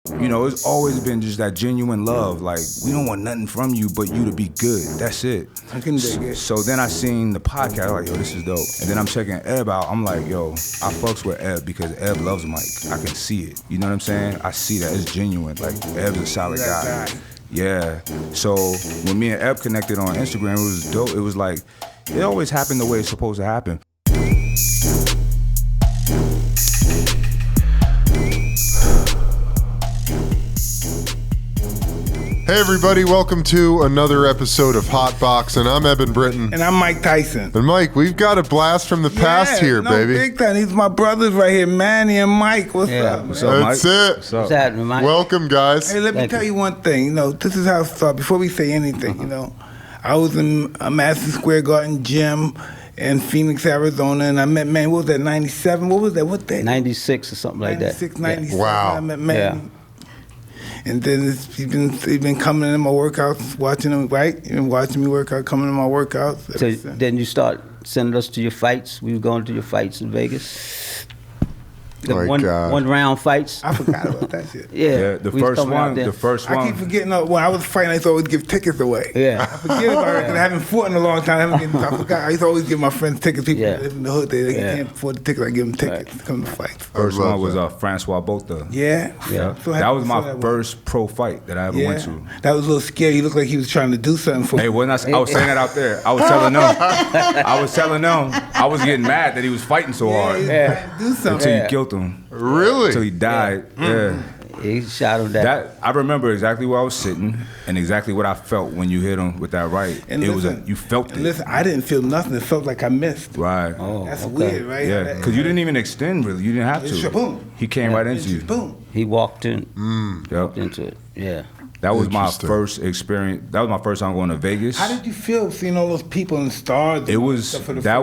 You know, it's always been just that genuine love. Like, we don't want nothing from you but you to be good. That's it. I can dig it. So then I seen the podcast, I was like, yo, this is dope. And then I'm checking Eb out. I'm like, yo, I fucks with Eb because Eb loves Mike. I can see it. You know what I'm saying? I see that. It's genuine. Like, Eb's a solid guy. Yeah. So when me and Eb connected on Instagram, it was dope. It was like, it always happened the way it's supposed to happen. Hey everybody, welcome to another episode of Hotboxin. I'm Eben Britton. And I'm Mike Tyson. And Mike, we've got a blast from the past here, baby. Big time. These are my brothers right here, Manny and Mike. What's up? What's up, Mike? That's it. What's happening, Mike? Welcome, guys. Hey, let me tell you one thing. You know, this is how it started. Before we say anything, you know, I was in a Madison Square Garden gym in Phoenix, Arizona, and I met Manny. What was that, 97? What was that? What day? 96 or something like that. 96, 97. Wow. I met Manny. Yeah. And then he's been coming in my workouts, watching him, right? He's been watching me work out, coming in my workouts. So then you start sending us to your fights. We were going to your fights in Vegas. The one round fights. I forgot about that shit. Yeah, the first one. I keep forgetting. When I was fighting, I used to always give tickets away. Yeah, I forget about it because I haven't fought in a long time. I forgot. I used to always give my friends tickets. People in the hood, they can't afford the tickets. I give them tickets to come to fights. First one was Francois Botha. Yeah. So that was my first pro fight that I ever went to. That was a little scary. He looked like he was trying to do something for me. Hey, I was saying that out there. I was telling them. I was getting mad that he was fighting so hard. Yeah. Do something. Until you killed him. Really? Until he died. Yeah. He shot him down. I remember exactly where I was sitting and exactly what I felt when you hit him with that right. And you felt it. Listen, I didn't feel nothing. It felt like I missed. Right. Oh, that's weird, right? Yeah, because you didn't even extend really. You didn't have to. Boom. He came right into you. Boom. He walked in. Walked into it. Yeah. That was my first experience. That was my first time going to Vegas. How did you feel seeing all those people and stars? That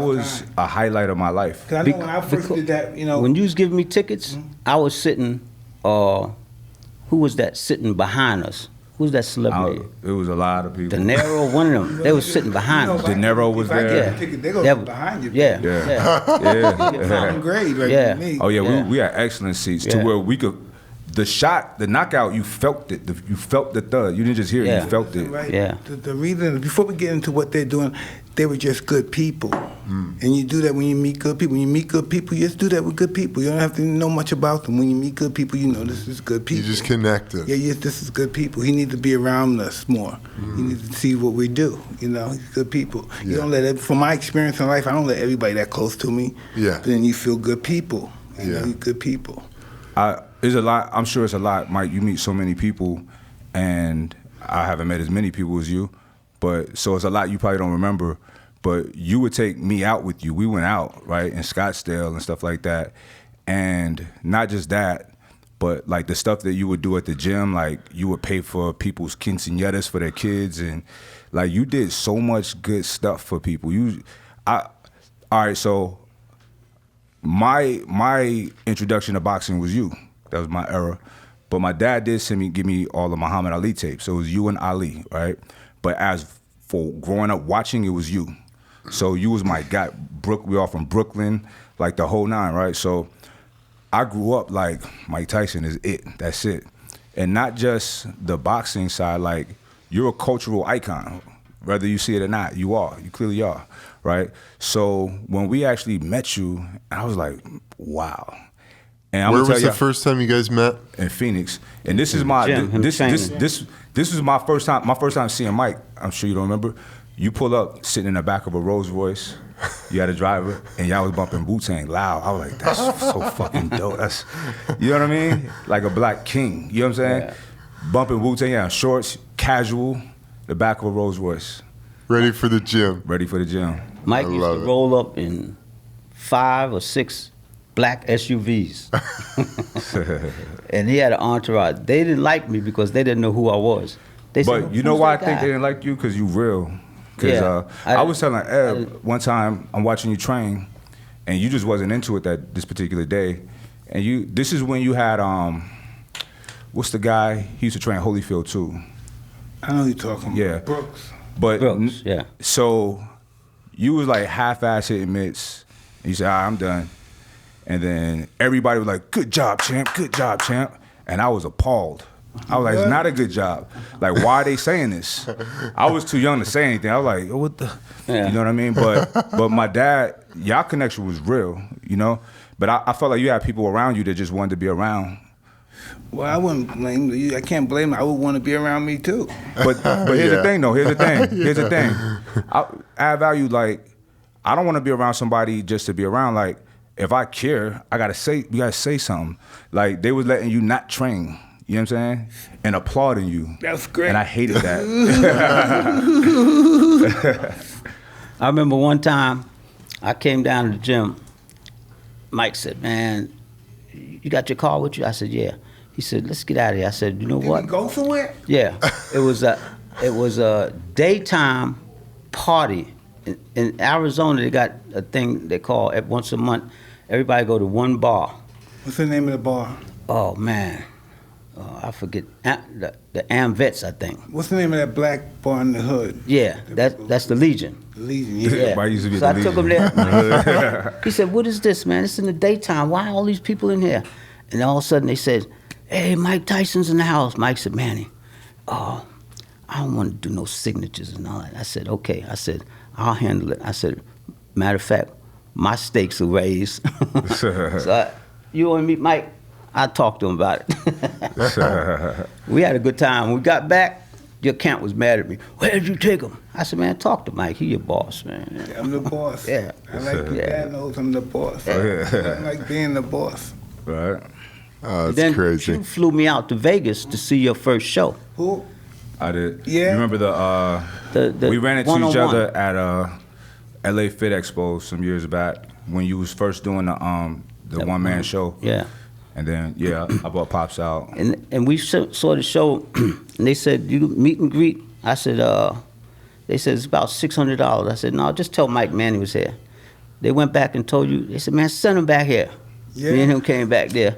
was a highlight of my life. Because I know when I first did that, you know. When you was giving me tickets, I was sitting, who was that sitting behind us? Who was that celebrity? It was a lot of people. De Niro, one of them. They was sitting behind us. De Niro was there. They go behind you. Yeah. Yeah. Grade, right? Yeah. Me. Oh yeah, we had excellent seats to where we could. The knockout, you felt it. You felt the thud. You didn't just hear it, you felt it. Right. Yeah. The reason, before we get into what they're doing, they were just good people. And you do that when you meet good people. When you meet good people, you just do that with good people. You don't have to know much about them. When you meet good people, you know this is good people. You just connected. Yeah, this is good people. He needs to be around us more. He needs to see what we do. You know, he's good people. Yeah. You don't let, from my experience in life, I don't let everybody that close to me. Yeah. Then you feel good people. You know, good people. There's a lot. I'm sure it's a lot, Mike. You meet so many people, and I haven't met as many people as you, but so it's a lot you probably don't remember. But you would take me out with you. We went out, right, in Scottsdale and stuff like that, and not just that, but like the stuff that you would do at the gym, like you would pay for people's quinceañeras for their kids, and like you did so much good stuff for people. All right, so my introduction to boxing was you. That was my era. But my dad did give me all the Muhammad Ali tapes. So it was you and Ali, right? But as for growing up watching, it was you. So you was my guy. We all from Brooklyn, like the whole nine, right? So I grew up like Mike Tyson is it. That's it. And not just the boxing side, like you're a cultural icon. Whether you see it or not, you are. You clearly are, right? So when we actually met you, I was like, wow. And where was the first time you guys met? In Phoenix. And this is my this was my first time seeing Mike. I'm sure you don't remember. You pull up sitting in the back of a Rolls Royce. You had a driver, and y'all was bumping Wu-Tang loud. I was like, that's so fucking dope. That's, you know what I mean? Like a black king. You know what I'm saying? Yeah. Bumping Wu-Tang, shorts, casual, the back of a Rolls Royce. Ready for the gym. Ready for the gym. Mike used to roll up in 5 or 6 black SUVs. And he had an entourage. They didn't like me because they didn't know who I was. They said, but you know why I think they didn't like you? Because you real. Because I was telling Eb one time, I'm watching you train, and you just wasn't into it this particular day. And this is when you had, what's the guy? He used to train Holyfield too. I know who you're talking about. Yeah. Brooks. But Brooks, yeah. So you was like half-ass hitting mitts, and you said, all right, I'm done. And then everybody was like, good job, champ, good job, champ. and I was appalled. I was like, it's not a good job. Like, why are they saying this? I was too young to say anything. I was like, oh, what the? Yeah. You know what I mean? But my dad, y'all connection was real, you know? But I felt like you had people around you that just wanted to be around. Well, I wouldn't blame you. I can't blame them. I would want to be around me too. But here's the thing, though. Here's the thing. I add value, like, I don't want to be around somebody just to be around. Like, if I care, you gotta say something. Like, they was letting you not train. You know what I'm saying? And applauding you. That's great. And I hated that. I remember one time I came down to the gym. Mike said, man, you got your car with you? I said, yeah. He said, let's get out of here. I said, you know what? Did we go somewhere? Yeah. It was a daytime party. In Arizona, they got a thing they call once a month, everybody go to one bar. What's the name of the bar? Oh, man. I forget. The Amvets, I think. What's the name of that black bar in the hood? Yeah, that's the Legion. The Legion, yeah. Yeah. Why used to be So the I took him Legion? there. He said, what is this, man? It's in the daytime. Why are all these people in here? And all of a sudden they said, hey, Mike Tyson's in the house. Mike said, Manny, I don't want to do no signatures and all that. I said, okay. I said, I'll handle it. I said, matter of fact, my stakes are raised. So you want to meet Mike? I talked to him about it. We had a good time. When we got back, your camp was mad at me. Where'd you take him? I said, man, talk to Mike. He your boss, man. Yeah, I'm the boss. Yeah. I like the dad knows I'm the boss. Yeah. I like being the boss. Right? Oh, Then that's crazy. you flew me out to Vegas to see your first show. Who? I did. Yeah. You remember The we ran into each one-on-one. other at LA Fit Expo some years back when you was first doing the one-man show. Yeah. And then, I brought Pops out. And we saw the show, and they said, you meet and greet. I said, they said, it's about $600. I said, no, just tell Mike Manny was here. They went back and told you, they said, man, send him back here. Yeah. Me and him came back there.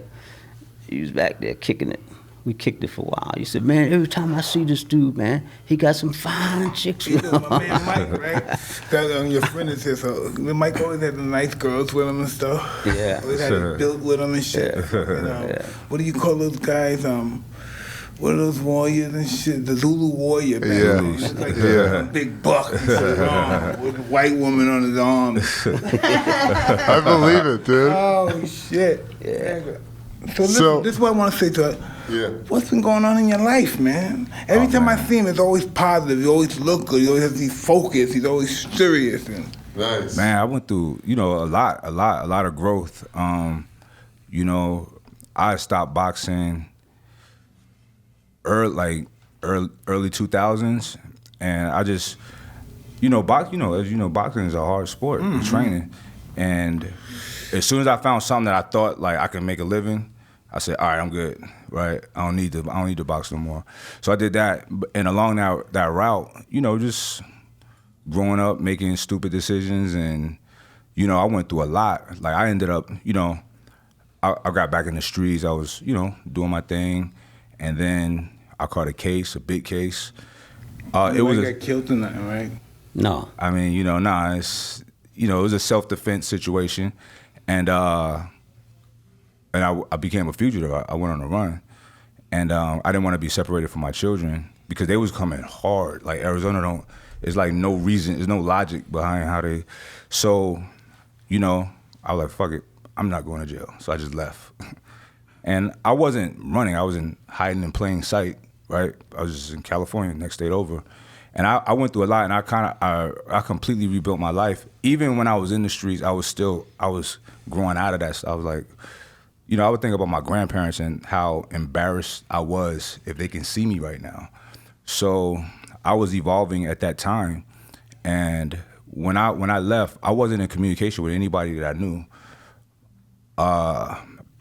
He was back there kicking it. We kicked it for a while. He said, man, every time I see this dude, man, he got some fine chicks. You know, my man Mike, right? That, your friend is here, so Mike always had the nice girls with him and stuff. Yeah. Always had it built with him and shit. You know? Yeah. What do you call those guys? What are those warriors and shit? The Zulu warrior, man. Yeah. It's like a big buck and shit, with a white woman on his arms. I believe it, dude. Oh, shit. Yeah. So this is what I want to say to her. Yeah. What's been going on in your life, man? Every time I see him, it's always positive. He always look good. He always has these focus. He's always serious. And Nice. Man, I went through, a lot of growth. I stopped boxing early 2000s, and I just, boxing is a hard sport, training, and as soon as I found something that I thought like I could make a living, I said, all right, I'm good, right? I don't need to box no more. So I did that, and along that route, just growing up, making stupid decisions, and I went through a lot. Like I ended up, I got back in the streets. I was, doing my thing, and then I caught a big case. It was got killed or nothing, right? No. Oh. I mean, it's, it was a self-defense situation, and I became a fugitive. I went on a run, and I didn't want to be separated from my children because they was coming hard. Like Arizona it's like no reason, there's no logic behind how they. So, I was like, fuck it, I'm not going to jail. So I just left, and I wasn't running. I was hiding in plain sight. Right, I was just in California, next state over. And I went through a lot, and I completely rebuilt my life. Even when I was in the streets, I was growing out of that. So I was like, I would think about my grandparents and how embarrassed I was if they can see me right now. So I was evolving at that time, and when I left, I wasn't in communication with anybody that I knew.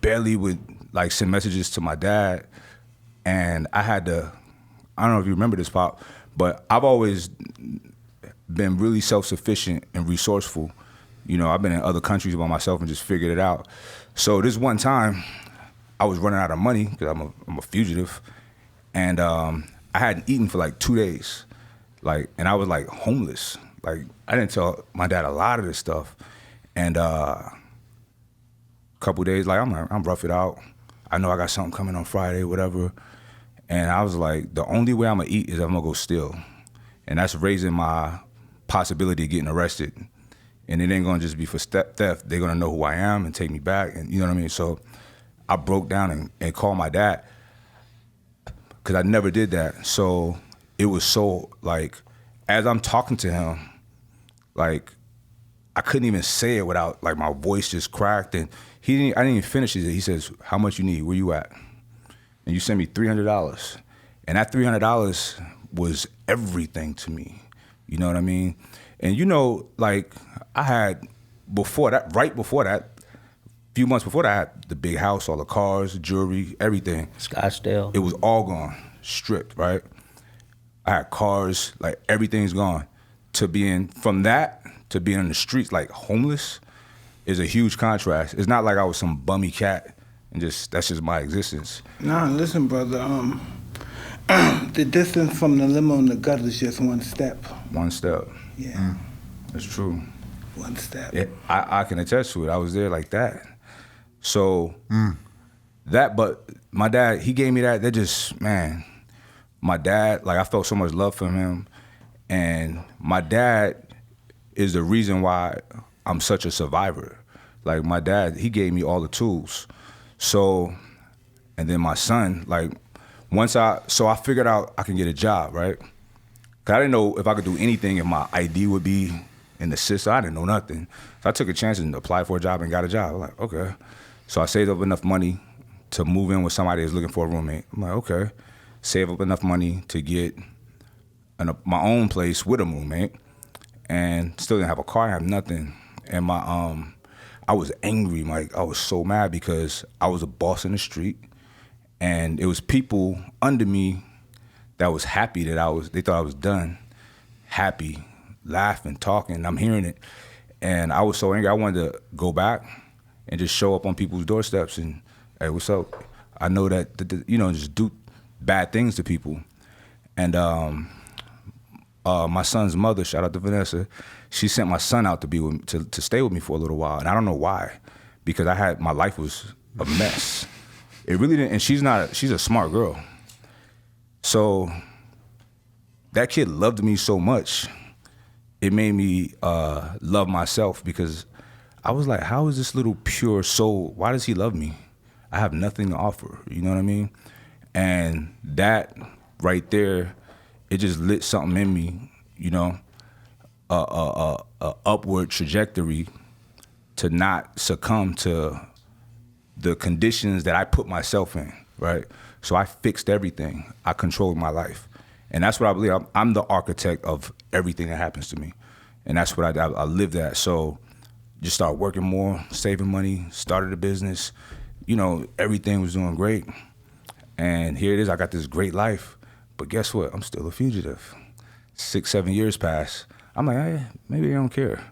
Barely would like send messages to my dad, and I had to. I don't know if you remember this, Pop, but I've always been really self-sufficient and resourceful. I've been in other countries by myself and just figured it out. So this one time, I was running out of money because I'm a fugitive, and I hadn't eaten for like 2 days, and I was like homeless. Like I didn't tell my dad a lot of this stuff, and a couple days, like I'm rough it out. I know I got something coming on Friday, whatever. And I was like, the only way I'm gonna eat is I'm gonna go steal. And that's raising my possibility of getting arrested. And it ain't gonna just be for theft. They're gonna know who I am and take me back, and you know what I mean? So I broke down and called my dad, because I never did that. So it was so, like, as I'm talking to him, like, I couldn't even say it without, like, my voice just cracked. And I didn't even finish it. He says, how much you need? Where you at? And you sent me $300. And that $300 was everything to me. You know what I mean? And you know, like, I had right before that, a few months before that, I had the big house, all the cars, jewelry, everything. Scottsdale. It was all gone, stripped, right? I had cars, like, everything's gone. From that to being in the streets, like, homeless, is a huge contrast. It's not like I was some bummy cat and that's just my existence. Nah, listen, brother. The distance from the limo and the gutter is just one step. One step. Yeah. That's true. One step. I can attest to it. I was there like that. So but my dad, he gave me that. Man, my dad, like, I felt so much love from him. And my dad is the reason why I'm such a survivor. Like, my dad, he gave me all the tools. So, and then my son, like, so I figured out I can get a job, right? Cause I didn't know if I could do anything, if my ID would be in the system. I didn't know nothing. So I took a chance and applied for a job and got a job. I'm like, okay. So I saved up enough money to move in with somebody that's looking for a roommate. I'm like, okay. Save up enough money to get my own place with a roommate, and still didn't have a car, I have nothing. And I was angry, Mike. I was so mad because I was a boss in the street, and it was people under me that was happy that they thought I was done, happy, laughing, talking. I'm hearing it, and I was so angry. I wanted to go back and just show up on people's doorsteps and, hey, what's up? I know that, just do bad things to people. And my son's mother, shout out to Vanessa, she sent my son out to be with to stay with me for a little while, and I don't know why, because my life was a mess. It really didn't, and she's a smart girl. So that kid loved me so much, it made me love myself, because I was like, how is this little pure soul, why does he love me? I have nothing to offer, you know what I mean? And that right there, it just lit something in me, a upward trajectory to not succumb to the conditions that I put myself in, right? So I fixed everything. I controlled my life. And that's what I believe. I'm the architect of everything that happens to me. And that's what I live that. So just started working more, saving money, started a business. Everything was doing great. And here it is, I got this great life. But guess what? I'm still a fugitive. 6-7 years pass. I'm like, hey, maybe I don't care.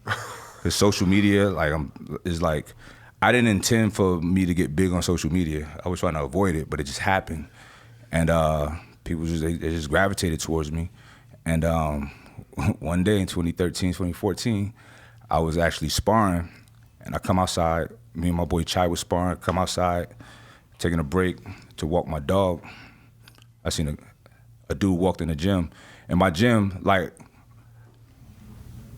Because social media, I didn't intend for me to get big on social media. I was trying to avoid it, but it just happened. And people they just gravitated towards me. And one day in 2013, 2014, I was actually sparring, and I come outside. Me and my boy Chai was sparring, come outside, taking a break to walk my dog. I seen a dude walked in the gym. And my gym,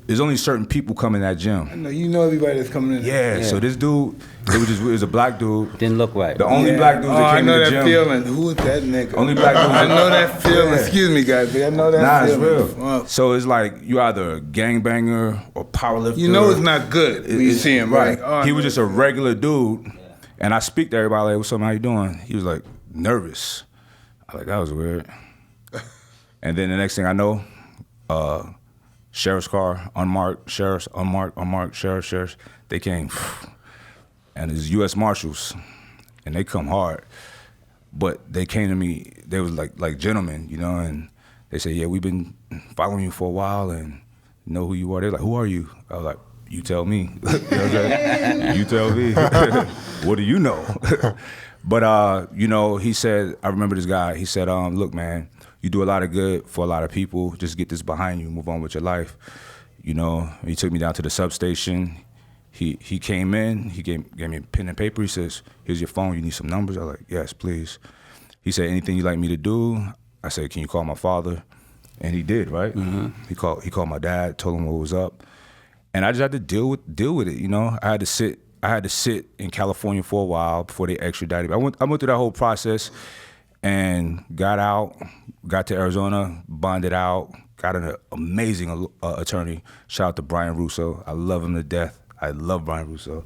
there's only certain people come in that gym. I know, everybody that's coming in. Yeah, so this dude, it was a black dude. Didn't look right. The only black dude that came in the gym. I know that feeling. Who is that nigga? Only black dude. I know that feeling. Yeah. Excuse me, guys, but I know that feeling. It's real. So it's like you either a gangbanger or powerlifter. You know it's not good when you see him, right? He was just a regular dude. And I speak to everybody like, what's up, how you doing? He was like, nervous. I was like, that was weird. And then the next thing I know, sheriff's car, unmarked, sheriffs, unmarked, sheriffs. They came, and it's U.S. Marshals, and they come hard. But they came to me, they was like gentlemen, and they said, yeah, we've been following you for a while and know who you are. They're like, who are you? I was like, you tell me. You know what I'm saying? You tell me. What do you know? But, he said, I remember this guy, he said, look, man, you do a lot of good for a lot of people. Just get this behind you, move on with your life. He took me down to the substation. he came in, he gave me a pen and paper. He says, "Here's your phone. You need some numbers?" I was like, "Yes, please." He said, "Anything you'd like me to do?" I said, "Can you call my father?" And he did, right? Mm-hmm. He called my dad, told him what was up, and I just had to deal with it. You know, I had to sit in California for a while before they extradited me. I went through that whole process, and got to Arizona, bonded out, got an amazing attorney. Shout out to Brian Russo. I love him to death. I love Brian Russo.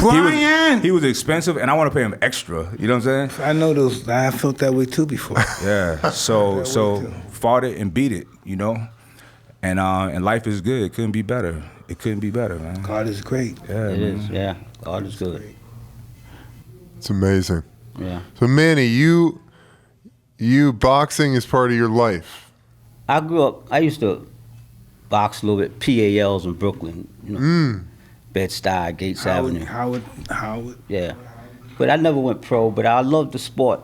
Brian! He was expensive, and I want to pay him extra. You know what I'm saying? I know those. I felt that way too before. Yeah. So fought it and beat it. You know, and life is good. It couldn't be better. It couldn't be better, man. God is great. Yeah, It man. is, yeah. God is good. It's amazing. Yeah. So Manny, you boxing is part of your life. I grew up, I used to box a little bit, PALs in Brooklyn, you know, Bed-Stuy, Gates Avenue. Howard. Yeah. But I never went pro, but I loved the sport.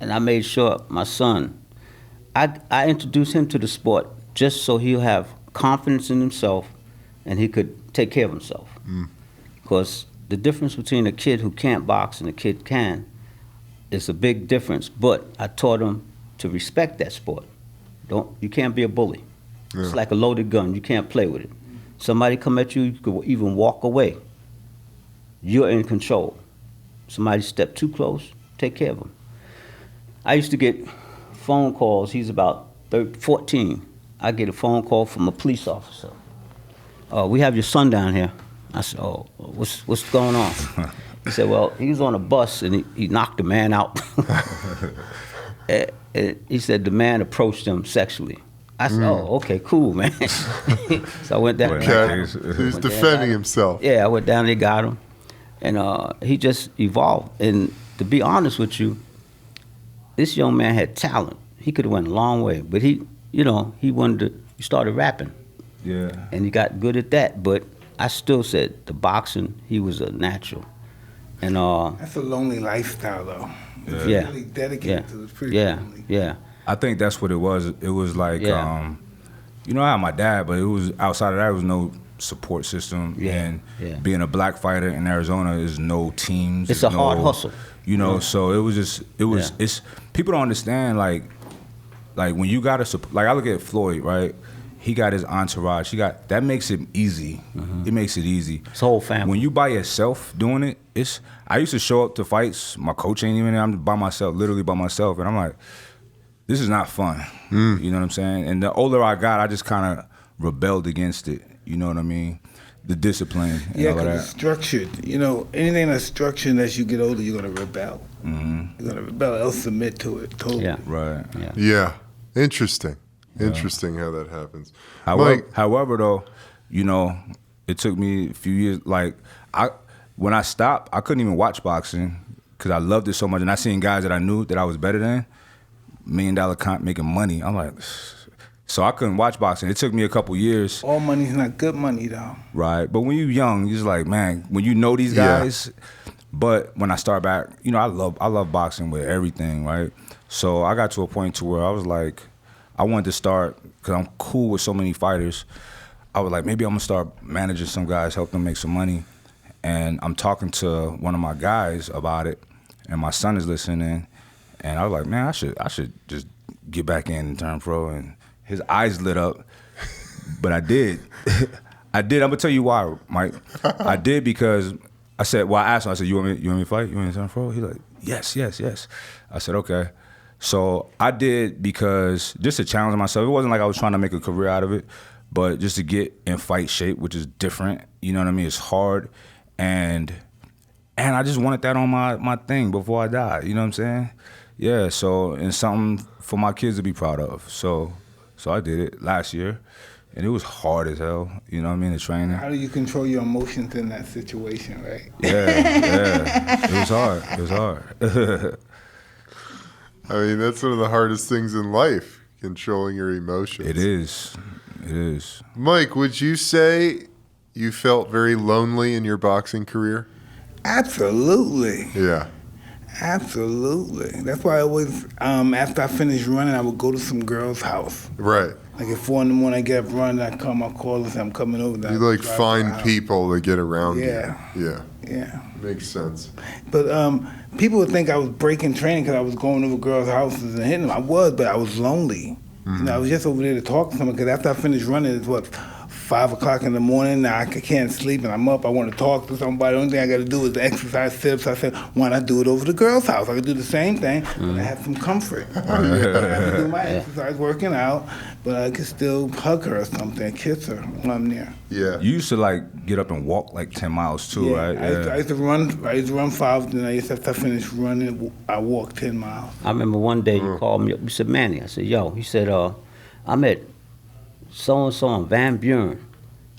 And I made sure my son, I introduced him to the sport just so he'll have confidence in himself and he could take care of himself. Because the difference between a kid who can't box and a kid can is a big difference. But I taught him to respect that sport. You can't be a bully. Yeah. It's like a loaded gun. You can't play with it. Somebody come at you, you could even walk away. You're in control. Somebody step too close, take care of them. I used to get phone calls. He's about 14. I get a phone call from a police officer. We have your son down here. I said, "Oh, what's going on?" He said, "Well, he was on a bus and he knocked a man out." And he said the man approached him sexually. I said, "Oh, okay, cool, man." So I went down. Okay. He's defending himself. Yeah, I went down there, got him, and he just evolved. And to be honest with you, this young man had talent. He could have went a long way, but he started rapping. Yeah. And he got good at that. But I still said the boxing, he was a natural. And That's a lonely lifestyle, though. It's Yeah. really dedicated to it. It's pretty yeah, lonely. yeah. I think that's what it was. It was like, Yeah. you know, I had my dad, but it was outside of that, there was no support system. Yeah, And yeah. being a black fighter in Arizona is no teams. It's there's a hard no- hustle. You know, Yeah. so it's people don't understand, like when you got I look at Floyd, right? He got his entourage. That makes it easy. It makes it easy. His whole family. When you by yourself doing it, I used to show up to fights. My coach ain't even there. I'm by myself, literally by myself, and I'm like, this is not fun. You know what I'm saying? And the older I got, I just kind of rebelled against it. You know what I mean? The discipline and Yeah, all of because that. it's structured. You know, anything that's structured, as you get older, you're going to rebel. You're going to rebel, else submit to it totally. Yeah. Right. Yeah. Yeah. Interesting. Interesting how that happens. However, though, you know, it took me a few years. Like, when I stopped, I couldn't even watch boxing because I loved it so much. And I seen guys that I knew that I was better than, $1 million comp making money. I'm like, so I couldn't watch boxing. It took me a couple years. All money's not good money, though. Right. But when you're young, you're just like, man, when you know these guys. But when I start back, you know, I love boxing with everything, right? So I got to a point to where I was like, I wanted to start, because I'm cool with so many fighters. I was like, maybe I'm going to start managing some guys, help them make some money. And I'm talking to one of my guys about it, and my son is listening. And I was like, man, I should just get back in and turn pro. And his eyes lit up. But I did. I'm going to tell you why, Mike. I did because I said, well, I asked him, I said, you want me to fight? You want me to turn pro? He's like, yes. I said, okay. So I did because just to challenge myself. It wasn't like I was trying to make a career out of it, but just to get in fight shape, which is different. You know what I mean? It's hard. And I just wanted that on my thing before I died. You know what I'm saying? Yeah, so, and something for my kids to be proud of. So I did it last year. And it was hard as hell, you know what I mean, the training. How do you control your emotions in that situation, right? Yeah. It was hard. I mean, that's one of the hardest things in life, controlling your emotions. It is. Mike, would you say you felt very lonely in your boxing career? Absolutely. Yeah. Absolutely. That's why I always, after I finished running, I would go to some girl's house. Right. Like at 4 in the morning, I get up running, I call and say I'm coming over. You like find people to get around Yeah. you. Yeah. Yeah. Makes sense. But people would think I was breaking training because I was going over girls' houses and hitting them. I was, but I was lonely. You know, I was just over there to talk to someone because after I finished running, it's 5 o'clock in the morning. Now I can't sleep and I'm up. I want to talk to somebody. The only thing I got to do is exercise, sit-ups. I said, why not do it over the girl's house? I could do the same thing, but I have some comfort. I have to do my exercise, working out, but I could still hug her or something, kiss her when I'm there. Yeah. You used to like get up and walk like 10 miles too, right? I used to run 5, then after I finished running, I walked 10 miles. I remember one day you called me up. You said, Manny. I said, yo. He said, I'm at so-and-so on Van Buren.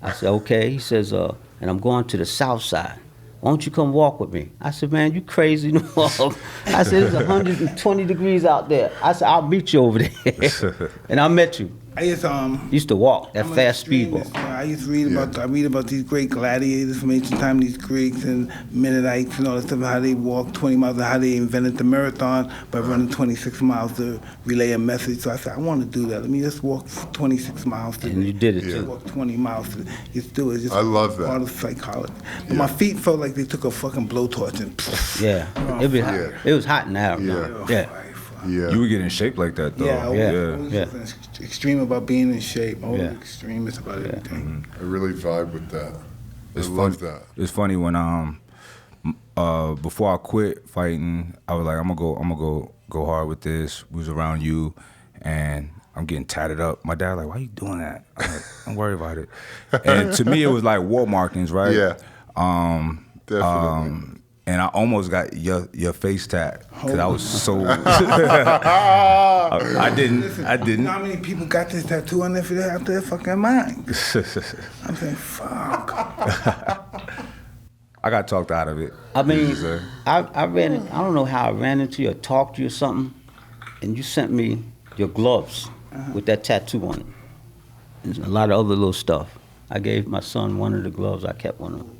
I said, okay. He says, and I'm going to the south side. Why don't you come walk with me? I said, man, you crazy to walk. I said, it's 120 degrees out there. I said, I'll meet you over there. And I met you. I used to walk that I'm fast speedball. I used to read about these great gladiators from ancient time, these Greeks and Mennonites and all that stuff, how they walked 20 miles and how they invented the marathon by running 26 miles to relay a message. So I said, I want to do that. Let me just walk 26 miles today. And you did it too. Walk 20 miles today. Just do it. Just I love that. Part of psychology. But my feet felt like they took a fucking blowtorch and Yeah. It was hot in the house. Yeah. Yeah. You would get in shape like that though. Yeah. Extreme about being in shape. Extremist about everything. I really vibe with that. It's I love that. It's funny when before I quit fighting, I was like, I'm gonna go hard with this. We was around you, and I'm getting tatted up. My dad like, why you doing that? I'm like, don't worry about it. And to me, it was like war markings, right? Yeah. Definitely. And I almost got your face tat because I was so. I didn't. You know how many people got this tattoo on their out their fucking mind? I'm saying, fuck. I got talked out of it. I mean, I don't know how I ran into you or talked to you or something, and you sent me your gloves with that tattoo on it. And a lot of other little stuff. I gave my son one of the gloves. I kept one of them.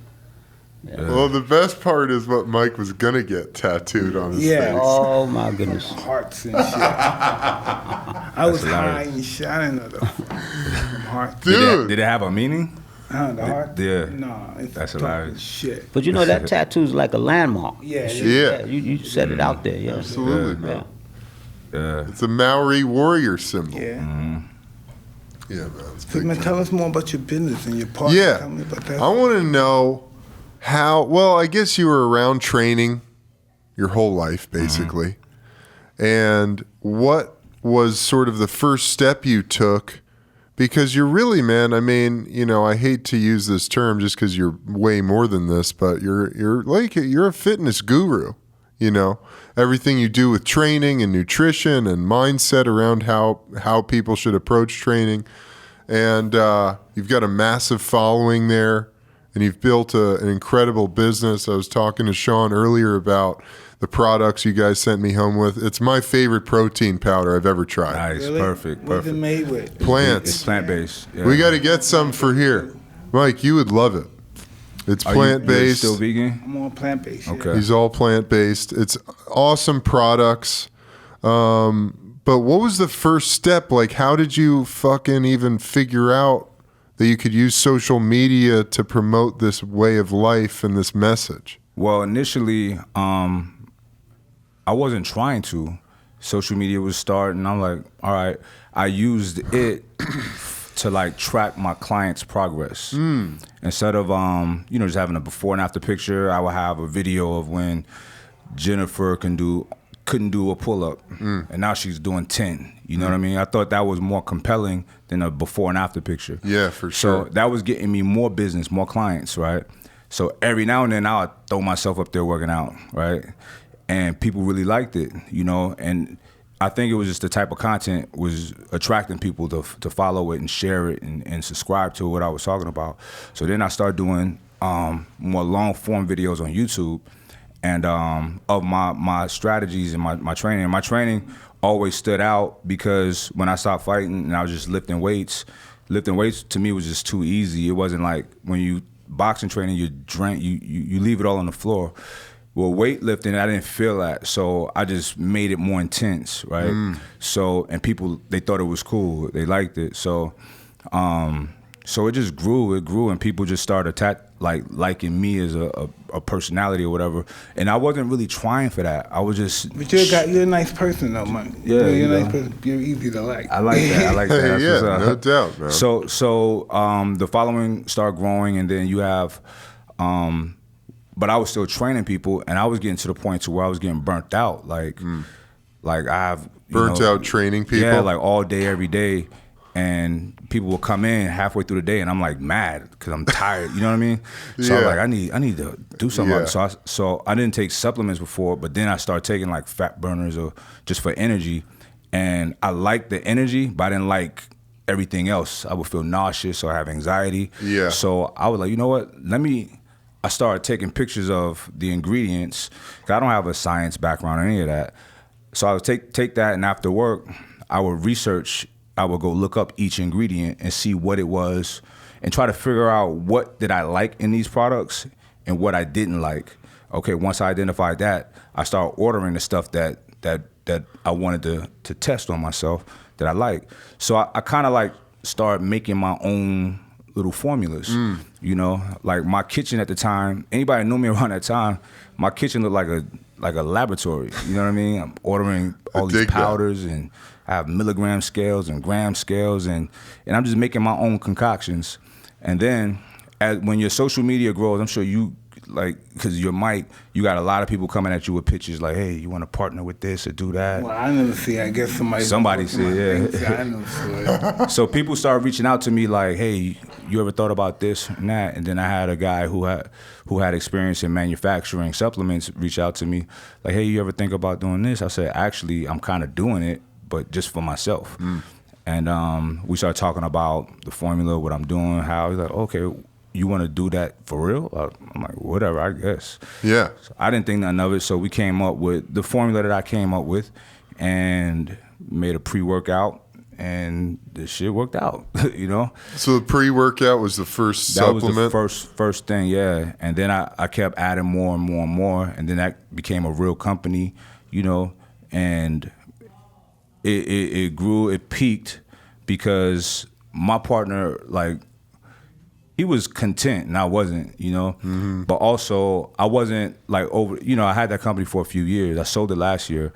Yeah. Well, the best part is what Mike was gonna get tattooed on his face. Oh my goodness. Hearts and shit. I was high and shining of the heart. Dude. Did it have a meaning? The heart? Yeah. No, it's That's hilarious. shit. But you know that tattoo's like a landmark. Yeah. You set it out there. Yeah. Absolutely, man. Yeah. It's a Maori warrior symbol. Yeah. Yeah, man. It's So, big man, time. tell us more about your business and your partner. Yeah. Tell me about that. I want to know how, well, I guess you were around training your whole life, basically. And what was sort of the first step you took? Because you're really, man, I mean, you know, I hate to use this term just because you're way more than this, but you're a fitness guru, you know? Everything you do with training and nutrition and mindset around how people should approach training. And you've got a massive following there. And you've built an incredible business. I was talking to Sean earlier about the products you guys sent me home with. It's my favorite protein powder I've ever tried. Nice, Really? perfect. What's it made with? Plants. It's plant-based. Yeah. We got to get some for here. Mike, you would love it. It's Are plant-based. you still vegan? I'm on plant-based. yeah. Okay. He's all plant-based. It's awesome products. But what was the first step? Like, how did you fucking even figure out that you could use social media to promote this way of life and this message? Well, initially, I wasn't trying to. Social media was starting. I'm like, all right. I used it to like track my clients' progress. Instead of just having a before and after picture, I would have a video of when Jennifer couldn't do a pull-up, and now she's doing 10. You know what I mean? I thought that was more compelling than a before and after picture. Yeah, for sure. So that was getting me more business, more clients, right? So every now and then I would throw myself up there working out, right? And people really liked it, you know? And I think it was just the type of content was attracting people to follow it and share it and subscribe to what I was talking about. So then I started doing more long-form videos on YouTube and of my strategies and my training. And my training always stood out because when I stopped fighting and I was just lifting weights to me was just too easy. It wasn't like when you boxing training, you leave it all on the floor. Well, weightlifting, I didn't feel that, so I just made it more intense, right? So, and people, they thought it was cool, they liked it, so it just grew, and people just started liking me as a personality or whatever, and I wasn't really trying for that. I was just. But you're a nice person though, man. Yeah, you're a nice person. You're easy to like. I like that. That's yeah, what's up. no doubt, man. So the following started growing, and then you have. But I was still training people, and I was getting to the point to where I was getting burnt out. Like I have Burnt out training people. Yeah, like all day, every day, and people will come in halfway through the day, and I'm like mad because I'm tired. You know what I mean? So I'm like, I need to do something. Yeah. So I didn't take supplements before, but then I started taking like fat burners or just for energy, and I liked the energy, but I didn't like everything else. I would feel nauseous or have anxiety. Yeah. So I was like, you know what? I started taking pictures of the ingredients. 'Cause I don't have a science background or any of that. So I would take that, and after work, I would research. I would go look up each ingredient and see what it was, and try to figure out what did I like in these products and what I didn't like. Okay, once I identified that, I started ordering the stuff that I wanted to test on myself that I like. So I kind of like started making my own little formulas. You know, like my kitchen at the time, anybody knew me around that time, my kitchen looked like a laboratory. You know what I mean? I'm ordering all these powders, and I have milligram scales and gram scales, and I'm just making my own concoctions. And then when your social media grows, I'm sure you, like, because your mic, you got a lot of people coming at you with pictures like, hey, you want to partner with this or do that? Well, I never see. I guess somebody said, yeah. I never saw it. So people started reaching out to me like, hey, you ever thought about this and that? And then I had a guy who had experience in manufacturing supplements reach out to me like, hey, you ever think about doing this? I said, actually, I'm kind of doing it, but just for myself. And we started talking about the formula, what I'm doing, how. He's like, okay, you want to do that for real? I'm like, whatever, I guess. Yeah. So I didn't think nothing of it, so we came up with the formula that I came up with and made a pre-workout, and the shit worked out, you know? So the pre-workout was the first supplement? That was the first thing, yeah. And then I kept adding more and more and more, and then that became a real company, you know, and it grew, it peaked because my partner, like, he was content and I wasn't, you know. But also I wasn't like I had that company for a few years. I sold it last year.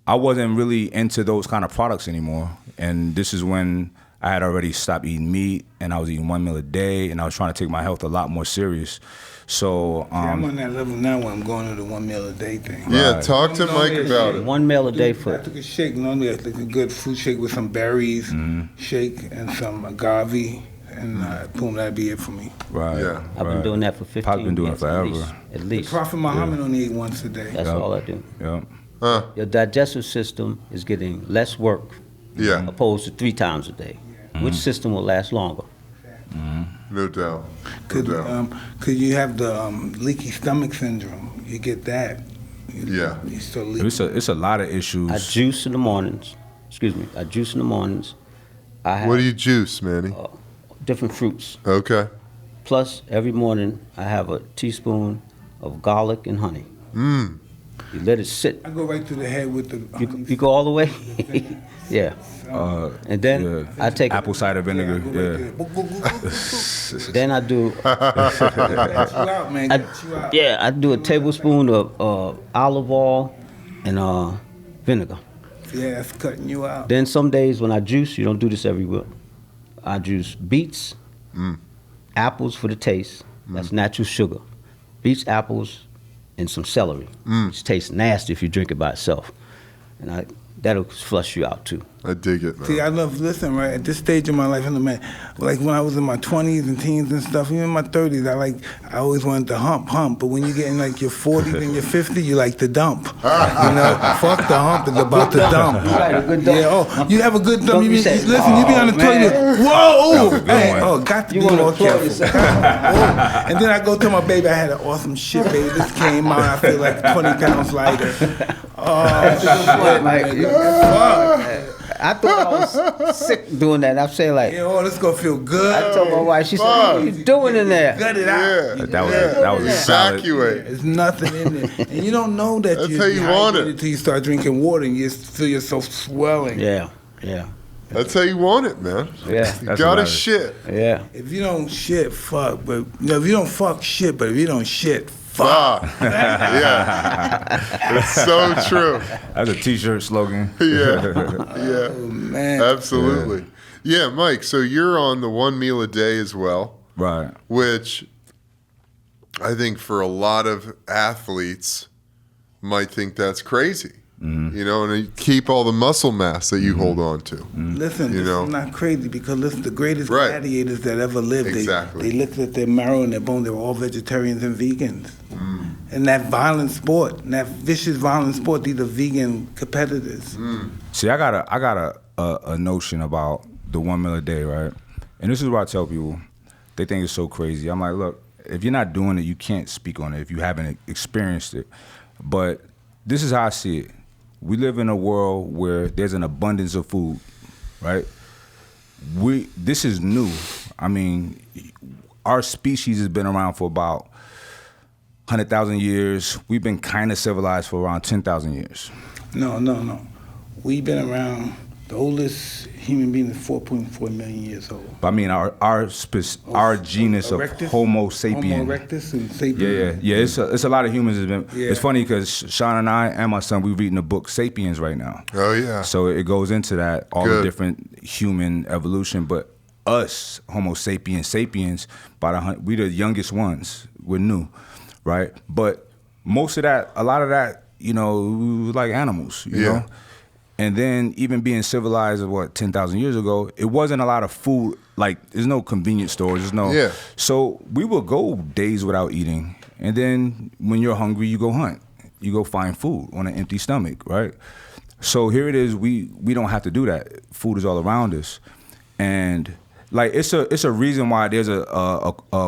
I wasn't really into those kind of products anymore. And this is when I had already stopped eating meat, and I was eating 1 meal a day, and I was trying to take my health a lot more serious. So I'm on that level now where I'm going to the 1 meal a day thing. Yeah, Right. talk to Mike about it. 1 meal a day I for. took a shake. Normally I take a good fruit shake with some berries, shake, and some agave, and boom, that'd be it for me. right. Yeah. I've been doing that for 15 Probably been doing years it forever. At The least. Prophet Muhammad only ate once a day. That's all I do. Yeah. Your digestive system is getting less work Yeah, opposed to 3 times a day. Which system will last longer? no doubt. No Cause doubt. you have the leaky stomach syndrome. You get that. Yeah. You still leaky. It's a lot of issues. I juice in the mornings. I juice in the mornings. I have What do you juice, Manny? different fruits. Okay. Plus, every morning I have a teaspoon of garlic and honey. You let it sit. I go right to the head with the. You go all the way? Yeah. And then I take apple cider vinegar. Then I do. I do a tablespoon of olive oil and vinegar. Yeah, that's cutting you out. Then some days when I juice, you don't do this every week. I juice beets, apples for the taste. That's natural sugar. Beets, apples, and some celery, which tastes nasty if you drink it by itself. And that'll flush you out too. I dig it, man. See, I love, listen, right, at this stage of my life, I'm a man, like when I was in my 20s and teens and stuff, even in my 30s, I always wanted to hump, but when you get in like your 40s and your 50s, you like to dump. You know, fuck the hump, it's about the dump. You like a good dump? Yeah, oh, you have a good dump, Don't you be be, saying, listen, you be on the man. toilet, whoa, That was a good man, one. oh, got to You be wanna more applaud careful. yourself. Oh, and then I go tell my baby, I had an awesome shit, baby, this came out, I feel like 20 pounds lighter. I thought I was sick doing that. I'm saying like, Yeah, this gonna feel good. I told my wife, she said, what are you doing in there? Gut it out. Yeah. That was a solid. Evacuate. There's nothing in there, and you don't know that That's you're how you want it. dehydrated till you start drinking water and you feel yourself swelling. Yeah. That's how you want it, man. Yeah. You That's gotta hilarious. shit. Yeah. If you don't shit, fuck. But if you don't fuck, shit. But if you don't shit, fuck. Yeah. It's so true. That's a T-shirt slogan. Yeah. Oh, man. Absolutely. Yeah, Mike, so you're on the 1 meal a day as well, Right. which I think for a lot of athletes might think that's crazy. Mm-hmm. You know, and you keep all the muscle mass that you hold on to. Listen, You this know? is not crazy because listen, the greatest Right. gladiators that ever lived, Exactly. they looked at their marrow and their bone. They were all vegetarians and vegans. Mm. And that violent sport, that vicious violent sport, these are vegan competitors. See, I got a notion about the 1 meal a day, right? And this is what I tell people. They think it's so crazy. I'm like, look, if you're not doing it, you can't speak on it if you haven't experienced it. But this is how I see it. We live in a world where there's an abundance of food, right? This is new. I mean, our species has been around for about 100,000 years. We've been kind of civilized for around 10,000 years. No. We've been around. The oldest human being is 4.4 million years old. But I mean, our genus of Erectus? Homo sapien. Homo erectus and sapien. Yeah. It's a lot of humans. Has been. Yeah. It's funny because Sean and I and my son, we're reading the book *Sapiens* right now. Oh, yeah. So it goes into that all Good. the different human evolution. But us, Homo sapiens, we the youngest ones. We're new, right? But most of that, a lot of that, you know, we were like animals, you know. And then even being civilized, 10,000 years ago, it wasn't a lot of food. Like, there's no convenience stores. There's no. Yeah. So we would go days without eating. And then when you're hungry, you go hunt. You go find food on an empty stomach, right? So here it is. We don't have to do that. Food is all around us. And, like, it's a reason why there's a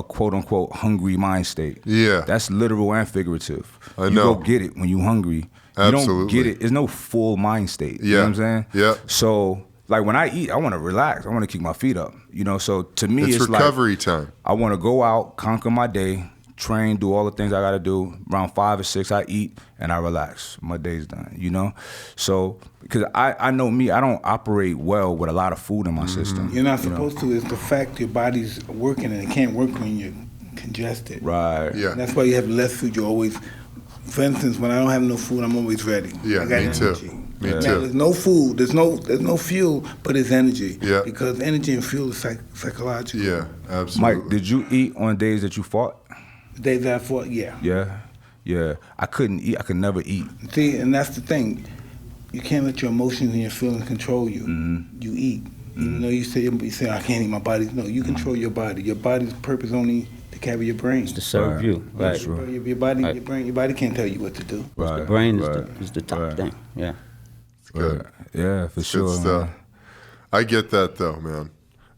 quote-unquote hungry mind state. Yeah. That's literal and figurative. I You know. go get it when you're hungry. Absolutely. You don't get it. There's no full mind state. You know Yeah. what I'm saying? Yeah. So, like, when I eat, I want to relax. I want to keep my feet up. You know, so to me, It's it's recovery like, time. I want to go out, conquer my day, train, do all the things I got to do. Around 5 or 6, I eat, and I relax. My day's done, you know? So, because I know me, I don't operate well with a lot of food in my system. You're not you know? supposed to. It's the fact your body's working and it can't work when you're congested. Right. Yeah. That's why you have less food. You always, for instance, when I don't have no food, I'm always ready. Yeah, I got me too. energy. Me Now, too. there's no food. There's no fuel, but it's energy. Yeah. Because energy and fuel is psychological. Yeah, absolutely. Mike, did you eat on days that you fought? The days that I fought, yeah. Yeah. I couldn't eat. I could never eat. See, and that's the thing. You can't let your emotions and your feelings control you. Mm-hmm. You eat. Even though you say I can't eat my body. No, you control your body. Your body's purpose only to carry your brain. To serve Right. you. Right. That's true. Your body, Right. your brain, your body can't tell you what to do. Right. The brain right, is the top right, thing. Yeah. Good. right. Yeah, for sure. Good stuff. man. I get that though, man.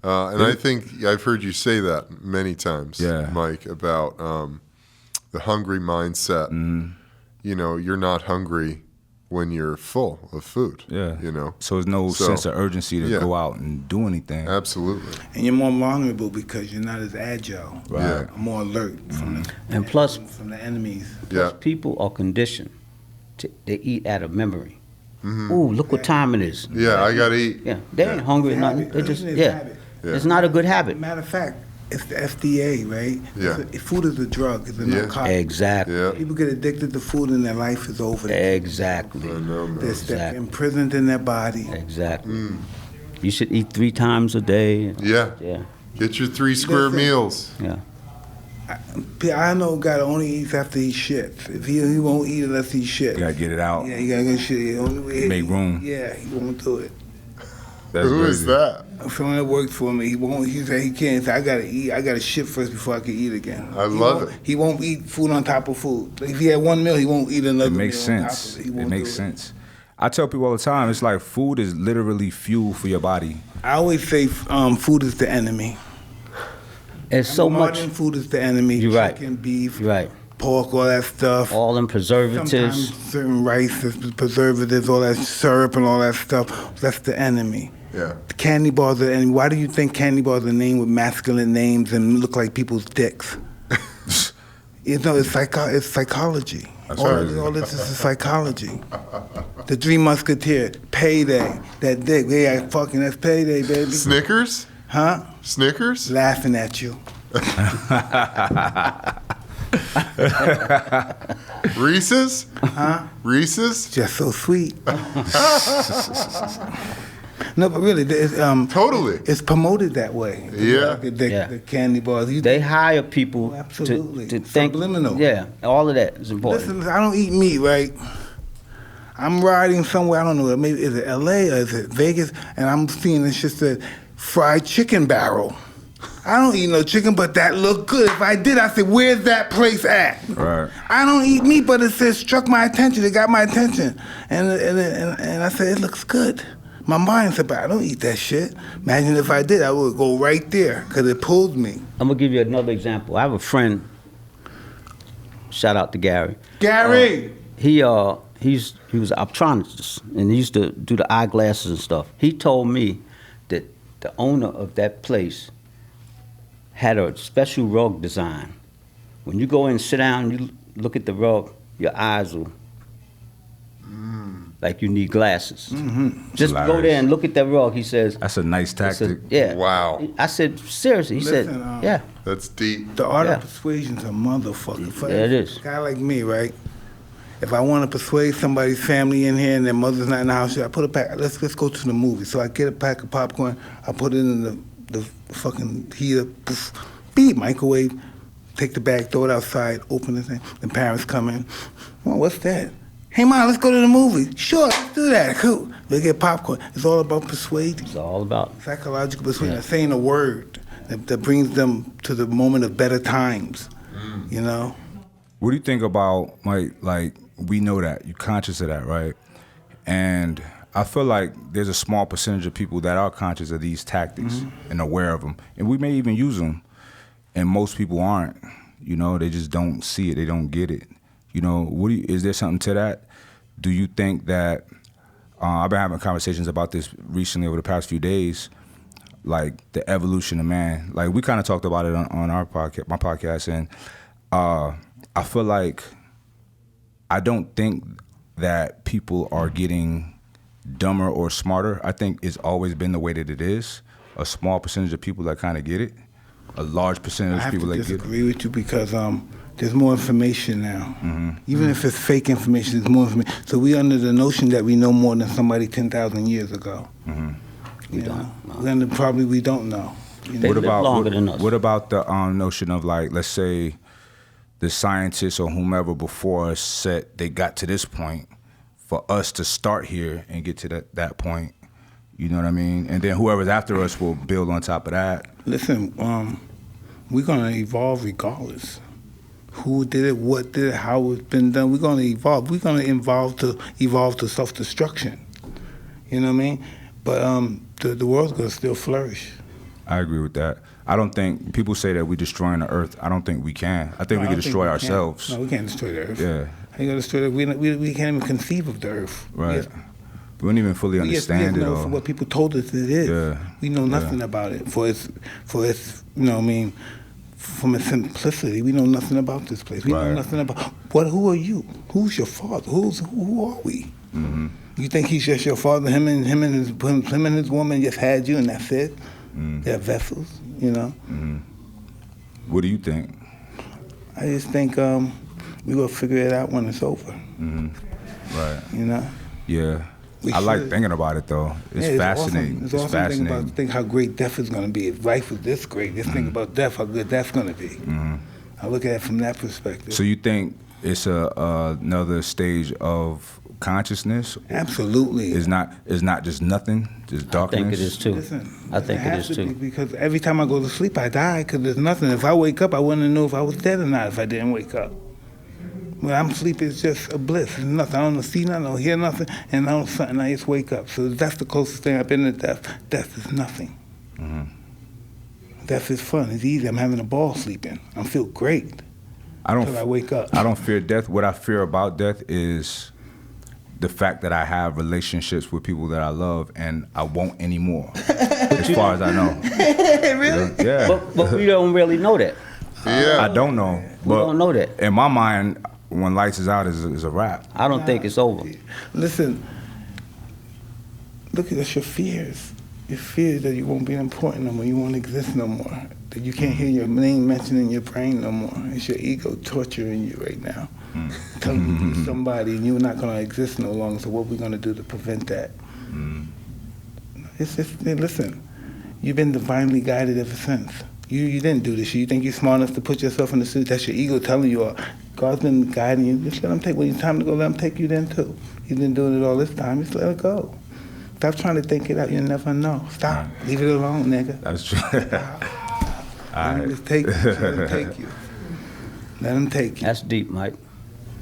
And I think I've heard you say that many times, Yeah. Mike, about the hungry mindset. Mm-hmm. You know, you're not hungry when you're full of food. Yeah. You know, So there's no So, sense of urgency to yeah. go out and do anything. absolutely. And you're more vulnerable because you're not as agile. Right. Yeah. More alert from And plus- from the enemies. Yeah. People are conditioned to eat out of memory. Ooh, look what time it is. Yeah, I gotta eat. Yeah, they ain't hungry or It's nothing. habit. They just It's yeah. habit. Yeah. It's not a good habit. Matter of fact, it's the FDA, right? Yeah. Food is a drug. It's a Yeah. narcotic. Exactly. Yeah. People get addicted to food and their life is over. Exactly. I know, man. They're Exactly. imprisoned in their body. Exactly. You should eat 3 times a day. Yeah. Yeah. Get your 3 square Listen. meals. Yeah. I know a guy that only eats after he shits. If he won't eat unless he shits. You gotta get it out. Yeah, you gotta go shit. The only way Make room. Yeah, he won't do it. That's Who is crazy. that? Someone that works for me, he won't. He said he can't. He said, I gotta eat. I gotta shit first before I can eat again. I love it. He won't eat food on top of food. If he had one meal, he won't eat another. It makes meal on top sense. of He It won't makes do sense. I tell people all the time, it's like food is literally fuel for your body. I always say food is the enemy. It's so much. Modern food is the enemy. You're right. Chicken, beef, You're right. pork, all that stuff. All them preservatives. Sometimes certain rice, preservatives, all that syrup and all that stuff. That's the enemy. Yeah. The candy bars are the enemy. Why do you think candy bars are named with masculine names and look like people's dicks? It's psychology. All this is psychology. The Three Musketeers, payday, that dick, yeah, fucking, that's payday, baby. Snickers? Huh? Snickers? Laughing at you. Reese's? Huh? Reese's? Just so sweet. No, but really, Totally. it's promoted that way. Yeah. The candy bars. They hire people Absolutely. to think. Subliminal. Yeah, all of that is important. Listen, I don't eat meat, right? I'm riding somewhere, I don't know, maybe is it LA or is it Vegas, and I'm seeing it's just a fried chicken barrel. I don't eat no chicken, but that looked good. If I did, I said, where's that place at? Right. I don't eat meat, but it says struck my attention. It got my attention. And I said, it looks good. My mind said, but I don't eat that shit. Imagine if I did, I would go right there because it pulled me. I'm going to give you another example. I have a friend, shout out to Gary. Gary! He was an optometrist, and he used to do the eyeglasses and stuff. He told me that the owner of that place had a special rug design. When you go in and sit down, you look at the rug, your eyes will, like you need glasses. Mm-hmm. Just go there and look at that rug, he says. That's a nice tactic. Yeah. Wow. I said, seriously? He said, yeah. That's deep. The art Yeah. of persuasion's a motherfucker. For Yeah, it is. a guy like me, right? If I want to persuade somebody's family in here and their mother's not in the house, I put a pack. Let's go to the movie. So I get a pack of popcorn. I put it in the fucking heater. Poof, beep, microwave. Take the bag, throw it outside. Open the thing. The parents come in. Well, what's that? Hey, Mom, let's go to the movie. Sure, let's do that. Cool. They get popcorn. It's all about persuading. It's all about. Psychological persuasion. Saying a word that brings them to the moment of better times. You know. What do you think about, like we know that, you're conscious of that, right? And I feel like there's a small percentage of people that are conscious of these tactics and aware of them. And we may even use them, and most people aren't. You know, they just don't see it, they don't get it. You know, is there something to that? Do you think that, I've been having conversations about this recently over the past few days, like the evolution of man. Like we kind of talked about it on our podcast, my podcast, and I feel like I don't think that people are getting dumber or smarter. I think it's always been the way that it is. A small percentage of people that kind of get it. A large percentage of people that get it. I have to disagree with you because there's more information now. Even if it's fake information, there's more information. So we under the notion that we know more than somebody 10,000 years ago. We don't. Then probably we don't know. You know? They live longer than us. What about the notion of, like, let's say the scientists or whomever before us said they got to this point, for us to start here and get to that point, you know what I mean? And then whoever's after us will build on top of that. Listen, we're going to evolve regardless. Who did it, what did it, how it's been done. We're going to evolve. We're going to evolve to self-destruction. You know what I mean? But the world's going to still flourish. I agree with that. I don't think, people say that we're destroying the earth. I don't think we can. I think we can destroy ourselves. No, we can't destroy the earth. Yeah. How you going to destroy the earth? We can't even conceive of the earth. Right. We don't even fully understand it all. all. For what people told us it is. Yeah. We know nothing about it. For its, you know what I mean, from its simplicity, we know nothing about this place. We know nothing about, who are you? Who's your father? Who are we? You think he's just your father? Him and his woman just had you and that's it? They're vessels, you know? What do you think? I just think we're going to figure it out when it's over. Right. You know? Yeah. We I like should. thinking about it, though. It's fascinating. Awesome. It's It's awesome fascinating. think how great death is going to be. If life was this great, just think about death, how good that's going to be. I look at it from that perspective. So you think it's another stage of consciousness? Absolutely. It's not just nothing, just darkness? I think it is too. Listen, I think it has is to too. be, because every time I go to sleep, I die because there's nothing. If I wake up, I wouldn't know if I was dead or not if I didn't wake up. When I'm sleeping, it's just a bliss. It's nothing. I don't see nothing, I don't hear nothing, and I don't something. I just wake up. So that's the closest thing I've been to death. Death is nothing. Death is fun. It's easy. I'm having a ball sleeping. I feel great. until I wake up. I don't fear death. What I fear about death is the fact that I have relationships with people that I love and I won't anymore, as far as I know. Really? Yeah. But we don't really know that. Yeah. I don't know. We don't know that. In my mind, when lights is out, is a wrap. I don't think it's over. Listen, look at your fears. Your fears that you won't be important no more, you won't exist no more, that you can't hear your name mentioned in your brain no more. It's your ego torturing you right now. Telling you you're somebody and you're not going to exist no longer, so what are we going to do to prevent that? It's just, listen, you've been divinely guided ever since. You didn't do this. You think you're smart enough to put yourself in the suit? That's your ego telling you. God's been guiding you. Just let him take, when it's time to go, let him take you then too. He's been doing it all this time. Just let it go. Stop trying to think it out. You'll never know. Stop. Leave it alone, nigga. That's true. Let him just take you. Let him take you. Let him take you. That's deep, Mike.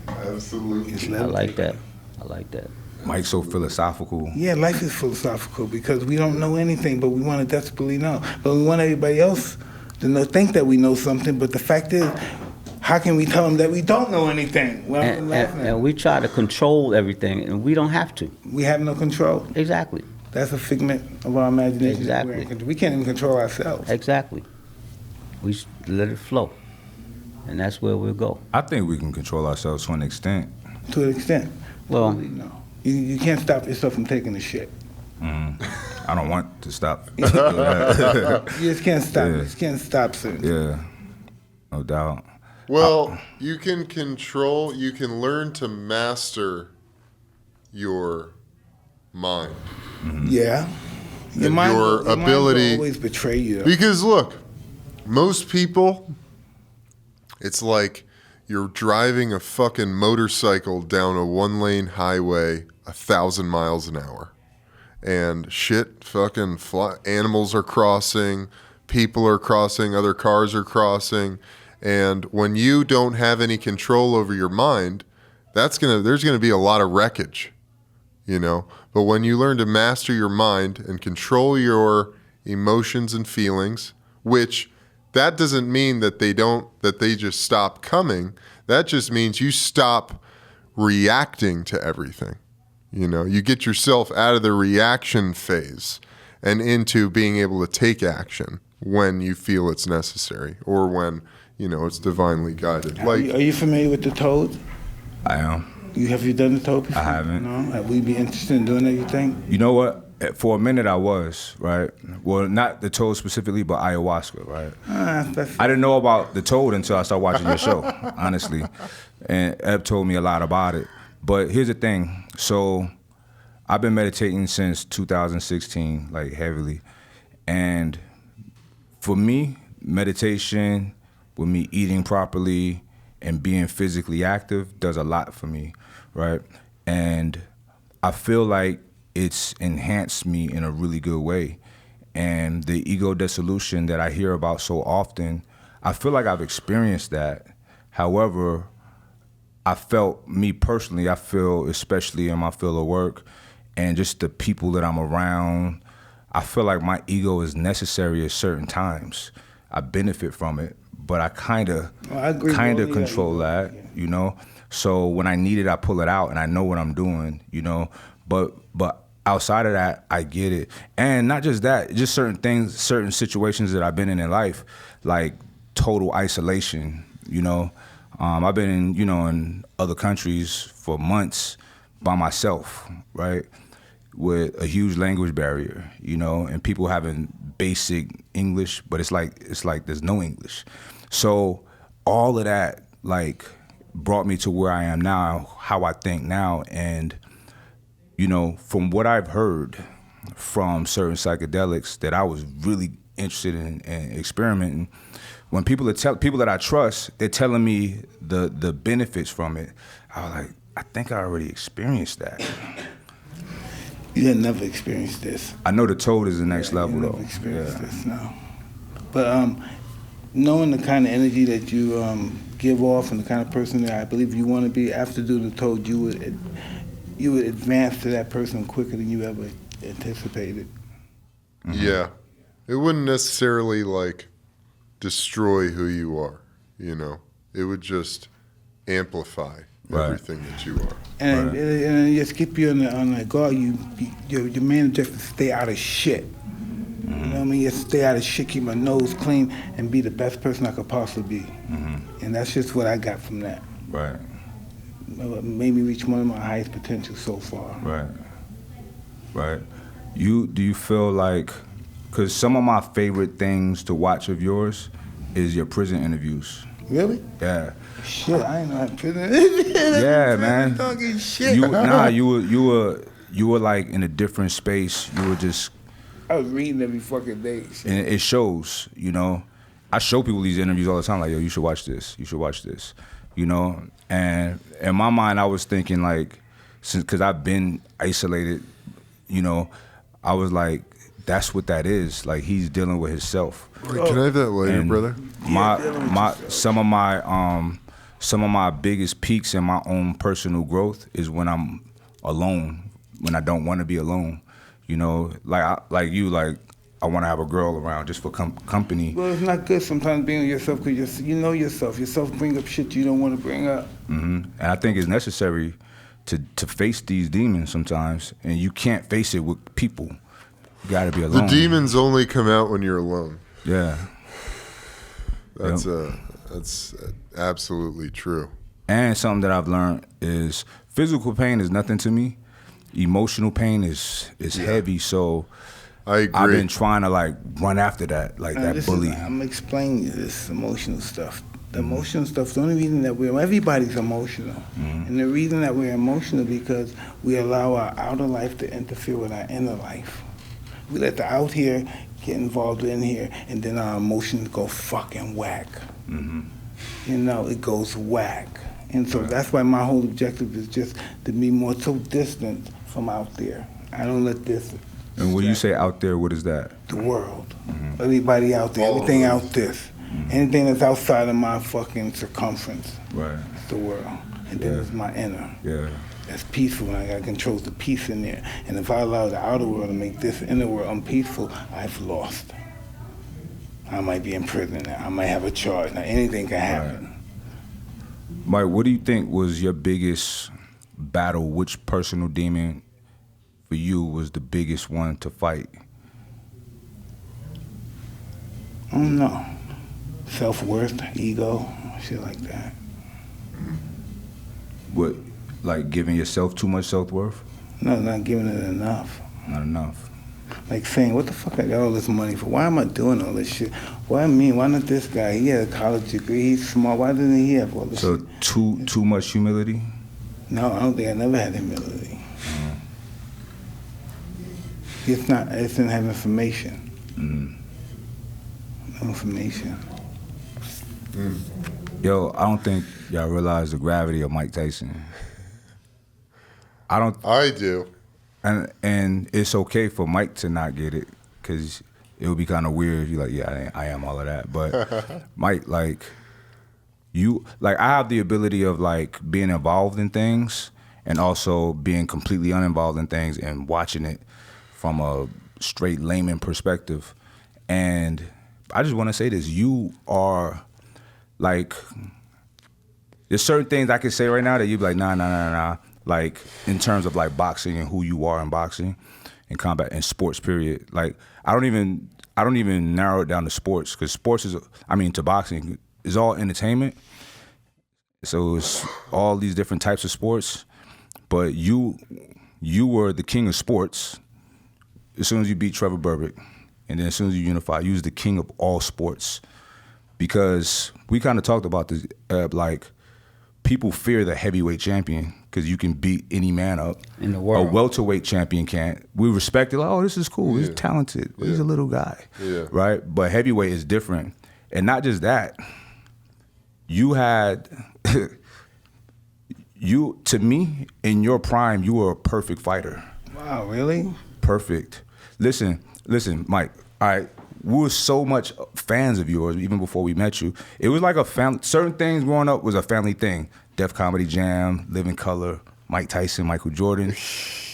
Absolutely. Just I let him like take you. that. I like that. Mike's so philosophical. Yeah, life is philosophical because we don't know anything, but we want to desperately know. But we want everybody else to know, think that we know something. But the fact is, how can we tell them that we don't know anything? Well, And we try to control everything, and we don't have to. we have no control. Exactly. That's a figment of our imagination. Exactly. We can't even control ourselves. Exactly. We just let it flow, and that's where we'll go. I think we can control ourselves to an extent. To an extent. Well, No. You can't stop yourself from taking a shit. I don't want to stop. You just can't stop. Yeah. You just can't stop certain. Yeah, no doubt. Well, you can learn to master your mind. Yeah. And your ability- will always betray you. Because look, most people, it's like you're driving a fucking motorcycle down a 1-lane highway 1,000 miles an hour. And shit fucking animals are crossing, people are crossing, other cars are crossing. And when you don't have any control over your mind, there's gonna be a lot of wreckage, you know. But when you learn to master your mind and control your emotions and feelings, which that doesn't mean that they just stop coming. That just means you stop reacting to everything. You know, you get yourself out of the reaction phase and into being able to take action when you feel it's necessary or when, you know, it's divinely guided. Are you familiar with the toad? I am. Have you done the toad before? I haven't. No? Would we be interested in doing that, you think? You know what? For a minute I was, right? Well, not the toad specifically, but ayahuasca, right? I didn't know about the toad until I started watching your show, honestly. And Eb told me a lot about it. But here's the thing. So I've been meditating since 2016, like heavily. And for me, meditation, with me eating properly and being physically active does a lot for me, right? And I feel like it's enhanced me in a really good way. And the ego dissolution that I hear about so often, I feel like I've experienced that. However, I feel, especially in my field of work and just the people that I'm around, I feel like my ego is necessary at certain times. I benefit from it, but I kind of control that, you know? So when I need it, I pull it out and I know what I'm doing, you know? But outside of that, I get it. And not just that, just certain things, certain situations that I've been in life, like total isolation, you know? I've been in other countries for months by myself, right? With a huge language barrier, you know, and people having basic English, but it's like there's no English. So all of that, like, brought me to where I am now, how I think now. And, you know, from what I've heard from certain psychedelics that I was really interested in experimenting, when people that I trust, they're telling me the benefits from it, I was like, I think I already experienced that. You had never experienced this. I know the toad is the next level, though. Never experienced this, no. But knowing the kind of energy that you give off and the kind of person that I believe you want to be, after doing the toad, you would advance to that person quicker than you ever anticipated. Mm-hmm. Yeah. It wouldn't necessarily, like, destroy who you are, you know? it would just amplify Right. everything that you are. And, Right. and just keep you on the guard. Your man just to stay out of shit. You know what I mean? Just stay out of shit, keep my nose clean, and be the best person I could possibly be. And that's just what I got from that. Right. It made me reach one of my highest potential so far. Right. Right. Do you feel like, because some of my favorite things to watch of yours is your prison interviews. Really? Yeah. Shit, I ain't know how prison. Yeah, man. Talking shit. You were like in a different space. You were just, I was reading every fucking day. Shit. and it shows, you know. I show people these interviews all the time, like, yo, you should watch this. You should watch this, you know. And in my mind, I was thinking, like, because I've been isolated, you know, I was like, that's what that is. Like, he's dealing with himself. Wait, can I have that later, And brother? Some of my biggest peaks in my own personal growth is when I'm alone, when I don't want to be alone. You know, like I want to have a girl around just for company. Well, it's not good sometimes being with yourself because you know yourself. Yourself bring up shit you don't want to bring up. And I think it's necessary to face these demons sometimes, and you can't face it with people. You got to be alone. The demons only come out when you're alone. Yeah. That's absolutely true. And something that I've learned is physical pain is nothing to me. Emotional pain is heavy, so I agree. I've been trying to like run after that, like that bully. I'm explaining you this emotional stuff. The emotional stuff, the only reason that everybody's emotional. And the reason that we're emotional because we allow our outer life to interfere with our inner life. We let the out here get involved in here, and then our emotions go fucking whack. You know, it goes whack. And so that's why my whole objective is just to be more so distant from out there. I don't let this. And when you say out there, what is that? The world. Everybody out there, everything out this. Anything that's outside of my fucking circumference. Right. It's the world. And then it's my inner. Yeah. That's peaceful, and I got control the peace in there. And if I allow the outer world to make this inner world unpeaceful, I've lost. I might be in prison now. I might have a charge. Now anything can happen. Mike, what do you think was your biggest battle? Which personal demon for you was the biggest one to fight? I don't know. Self-worth, ego, shit like that. What, like giving yourself too much self-worth? No, not giving it enough. Not enough. Like saying, what the fuck I got all this money for? Why am I doing all this shit? Why me? Why not this guy? He had a college degree. He's smart. Why doesn't he have all this So shit? too much humility? No, I don't think I never had humility. It's not. It's didn't have information. No information. Yo, I don't think y'all realize the gravity of Mike Tyson. I do. And it's okay for Mike to not get it, because it would be kind of weird if you're like, yeah, I am all of that. But Mike, like, I have the ability of like being involved in things and also being completely uninvolved in things and watching it from a straight layman perspective. And I just want to say this: you are like, there's certain things I can say right now that you'd be like, nah. Like in terms of like boxing and who you are in boxing and combat and sports, period. Like I don't even narrow it down to sports, because sports to boxing is all entertainment. So it's all these different types of sports, but you were the king of sports as soon as you beat Trevor Berbick, and then as soon as you unify, you was the king of all sports, because we kind of talked about this, like people fear the heavyweight champion because you can beat any man up. In the world. A welterweight champion can't. We respect it, like, oh, this is cool. He's talented. He's a little guy. Yeah. Right? But heavyweight is different. And not just that, you had, to me, in your prime, you were a perfect fighter. Wow, really? Perfect. Listen, Mike, all right, we were so much fans of yours even before we met you. It was like a family. Certain things growing up was a family thing. Def Comedy Jam, Living Color, Mike Tyson, Michael Jordan.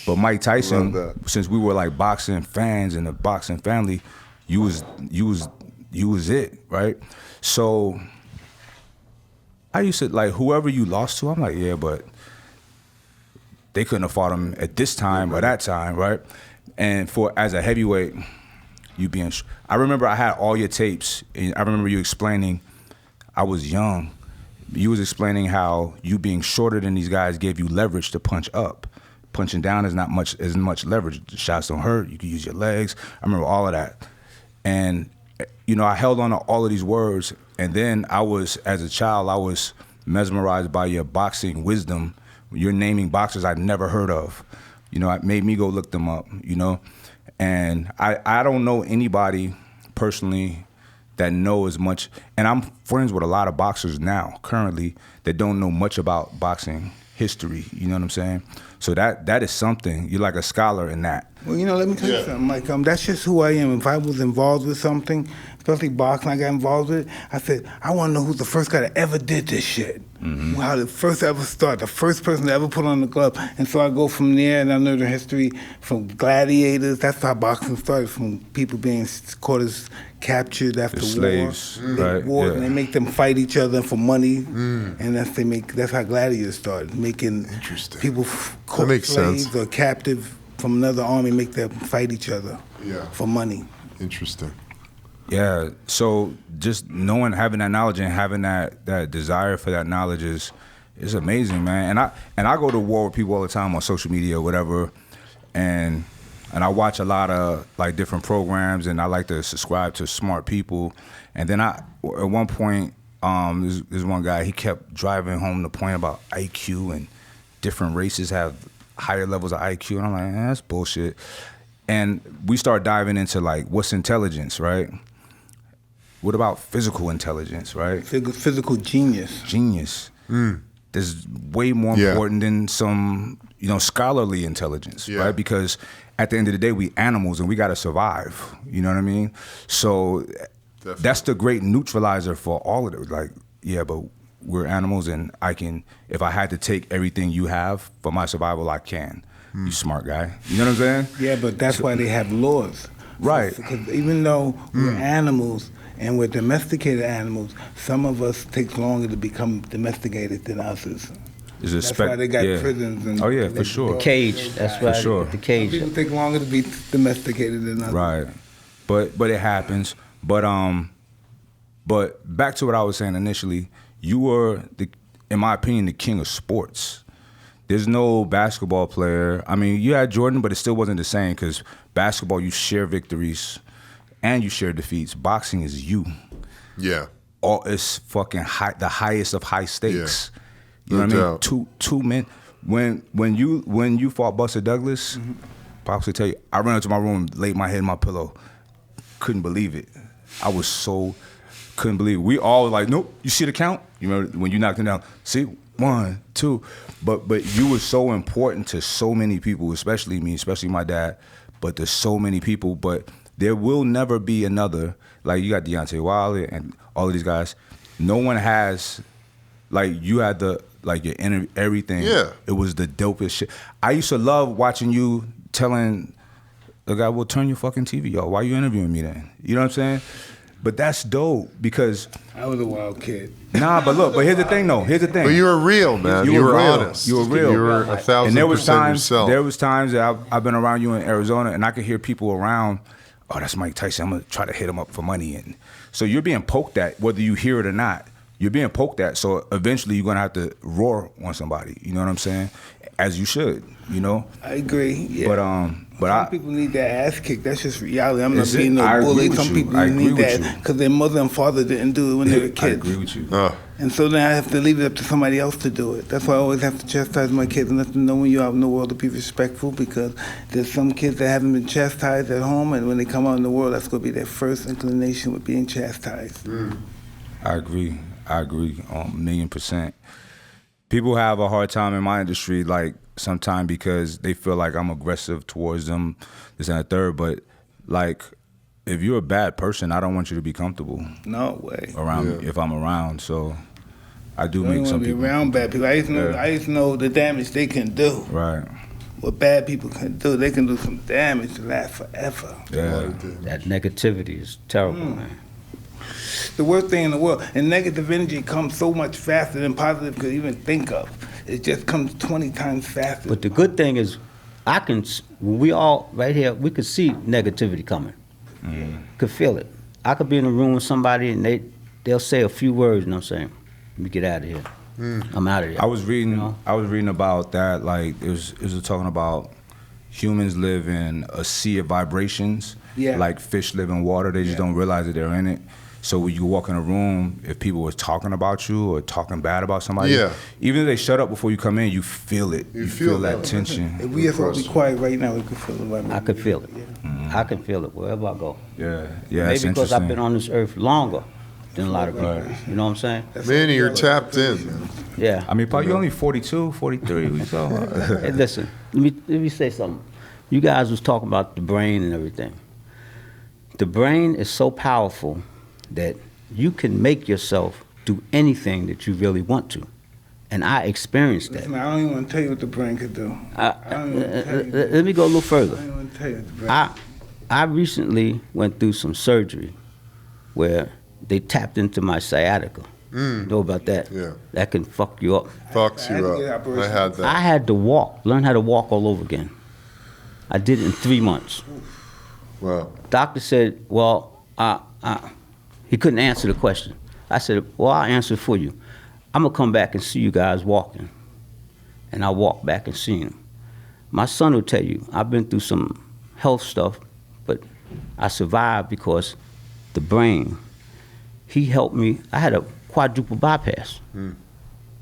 But Mike Tyson, since we were like boxing fans in the boxing family, you was it, right? So I used to, like, whoever you lost to, I'm like, yeah, but they couldn't have fought him at this time or that time, right? And as a heavyweight, you being, I remember I had all your tapes, and I remember you explaining, I was young, you was explaining how you being shorter than these guys gave you leverage to punch up. Punching down is not much leverage. The shots don't hurt, you can use your legs. I remember all of that. And, you know, I held on to all of these words, and then as a child, I was mesmerized by your boxing wisdom. You're naming boxers I'd never heard of. You know, it made me go look them up, you know? And I don't know anybody personally that know as much, and I'm friends with a lot of boxers now, currently, that don't know much about boxing history, you know what I'm saying? So that is something. You're like a scholar in that. Well, you know, let me tell you something. Like, that's just who I am. If I was involved with something, especially boxing, I got involved with it, I said, I want to know who's the first guy that ever did this shit. Mm-hmm. How the first ever start, the first person to ever put on the glove. And so I go from there, and I know the history from gladiators. That's how boxing started, from people being caught as captured after war. Slaves, right? War, yeah. and they make them fight each other for money, and that's how gladiators started, making people caught slaves or captive from another army, make them fight each other for money. Interesting. Yeah, so just having that knowledge and having that desire for that knowledge is amazing, man. And I go to war with people all the time on social media or whatever, and I watch a lot of like different programs, and I like to subscribe to smart people. And then at one point, there's one guy, he kept driving home the point about IQ and different races have higher levels of IQ, and I'm like, that's bullshit. And we start diving into like, what's intelligence, right? What about physical intelligence, right? Physical genius. Genius. Is way more important than some, scholarly intelligence, right? Because at the end of the day, we animals and we got to survive. You know what I mean? So that's the great neutralizer for all of it. Like, yeah, but we're animals, and if I had to take everything you have for my survival, I can. You smart guy. You know what I'm saying? Yeah, but that's why they have laws. Right. Because even though we're animals and we're domesticated animals, some of us take longer to become domesticated than others. That's why they got prisons. And for sure. The cage. That's right. For sure. The cage. People take longer to be domesticated than others. Right. But it happens. But back to what I was saying initially, you were, in my opinion, the king of sports. There's no basketball player. I mean, you had Jordan, but it still wasn't the same, because basketball, you share victories and you share defeats. Boxing is you. Yeah. It's fucking the highest of high stakes. Yeah. You know what I mean? Two men. When you fought Buster Douglas, Pops would tell you, I ran into my room, laid my head in my pillow, couldn't believe it. Couldn't believe it. We all like, nope. You see the count? You remember when you knocked him down? See, 1, 2. But you were so important to so many people, especially me, especially my dad. But there's so many people. But there will never be another. Like, you got Deontay Wilder and all of these guys. No one has, like, you had your everything. Yeah. It was the dopest shit. I used to love watching you telling the guy, well, turn your fucking TV off. Why are you interviewing me then? You know what I'm saying? But that's dope, because I was a wild kid. Nah, but here's the thing, though. Here's the thing. But you were real, man. You were real. honest. You were real. You were 1,000% and there was yourself. There was times that I've been around you in Arizona, and I could hear people around, oh, that's Mike Tyson. I'm going to try to hit him up for money. And so you're being poked at, whether you hear it or not. You're being poked at, so eventually you're going to have to roar on somebody. You know what I'm saying? As you should, I agree, yeah. But some people need that ass kick. That's just reality. I'm not being no bully. Some people need that because their mother and father didn't do it when they were kids. I agree with you. And so then I have to leave it up to somebody else to do it. That's why I always have to chastise my kids and let them know when you're out in the world to be respectful, because there's some kids that haven't been chastised at home, and when they come out in the world, that's going to be their first inclination with being chastised. I agree 1,000,000%. People have a hard time in my industry, like, sometimes because they feel like I'm aggressive towards them, this and the third. But, like, if you're a bad person, I don't want you to be comfortable. No way. Around if I'm around. So I do make some people. Be around bad people. I used to know the damage they can do. Right. What bad people can do, they can do some damage to last forever. Yeah. That negativity is terrible, man. the worst thing in the world. And negative energy comes so much faster than positive could even think of. It just comes 20 times faster. But the good thing is, when we all right here, we could see negativity coming. Could feel it. I could be in a room with somebody and they'll say a few words and I'm saying, let me get out of here. I'm out of here. I was reading. You know? I was reading about that. Like it was talking about humans live in a sea of vibrations. Yeah. Like fish live in water. They just don't realize that they're in it. So when you walk in a room, if people were talking about you or talking bad about somebody, even if they shut up before you come in, you feel it. You feel that tension. If we just all be quiet right now, we could feel the vibration. I could feel it. I can feel it wherever I go. Yeah. Maybe because I've been on this earth longer than a lot of people. You know what I'm saying? Manny, you're tapped in, man. Yeah. I mean, Paul, you're only 42, 43. What you talking about? Hey, listen, let me say something. You guys was talking about the brain and everything. The brain is so powerful that you can make yourself do anything that you really want to. And I experienced that. Listen, I don't even want to tell you what the brain could do. Let me go a little further. I don't even want to tell you what the brain I recently went through some surgery where they tapped into my sciatica. You know about that? Yeah. That can fuck you up. Fucks you up. I had that. I had to learn how to walk all over again. I did it in 3 months. Wow. Doctor said, well, he couldn't answer the question. I said, well, I'll answer it for you. I'm going to come back and see you guys walking. And I walked back and seen him. My son will tell you, I've been through some health stuff, but I survived because the brain, he helped me. I had a quadruple bypass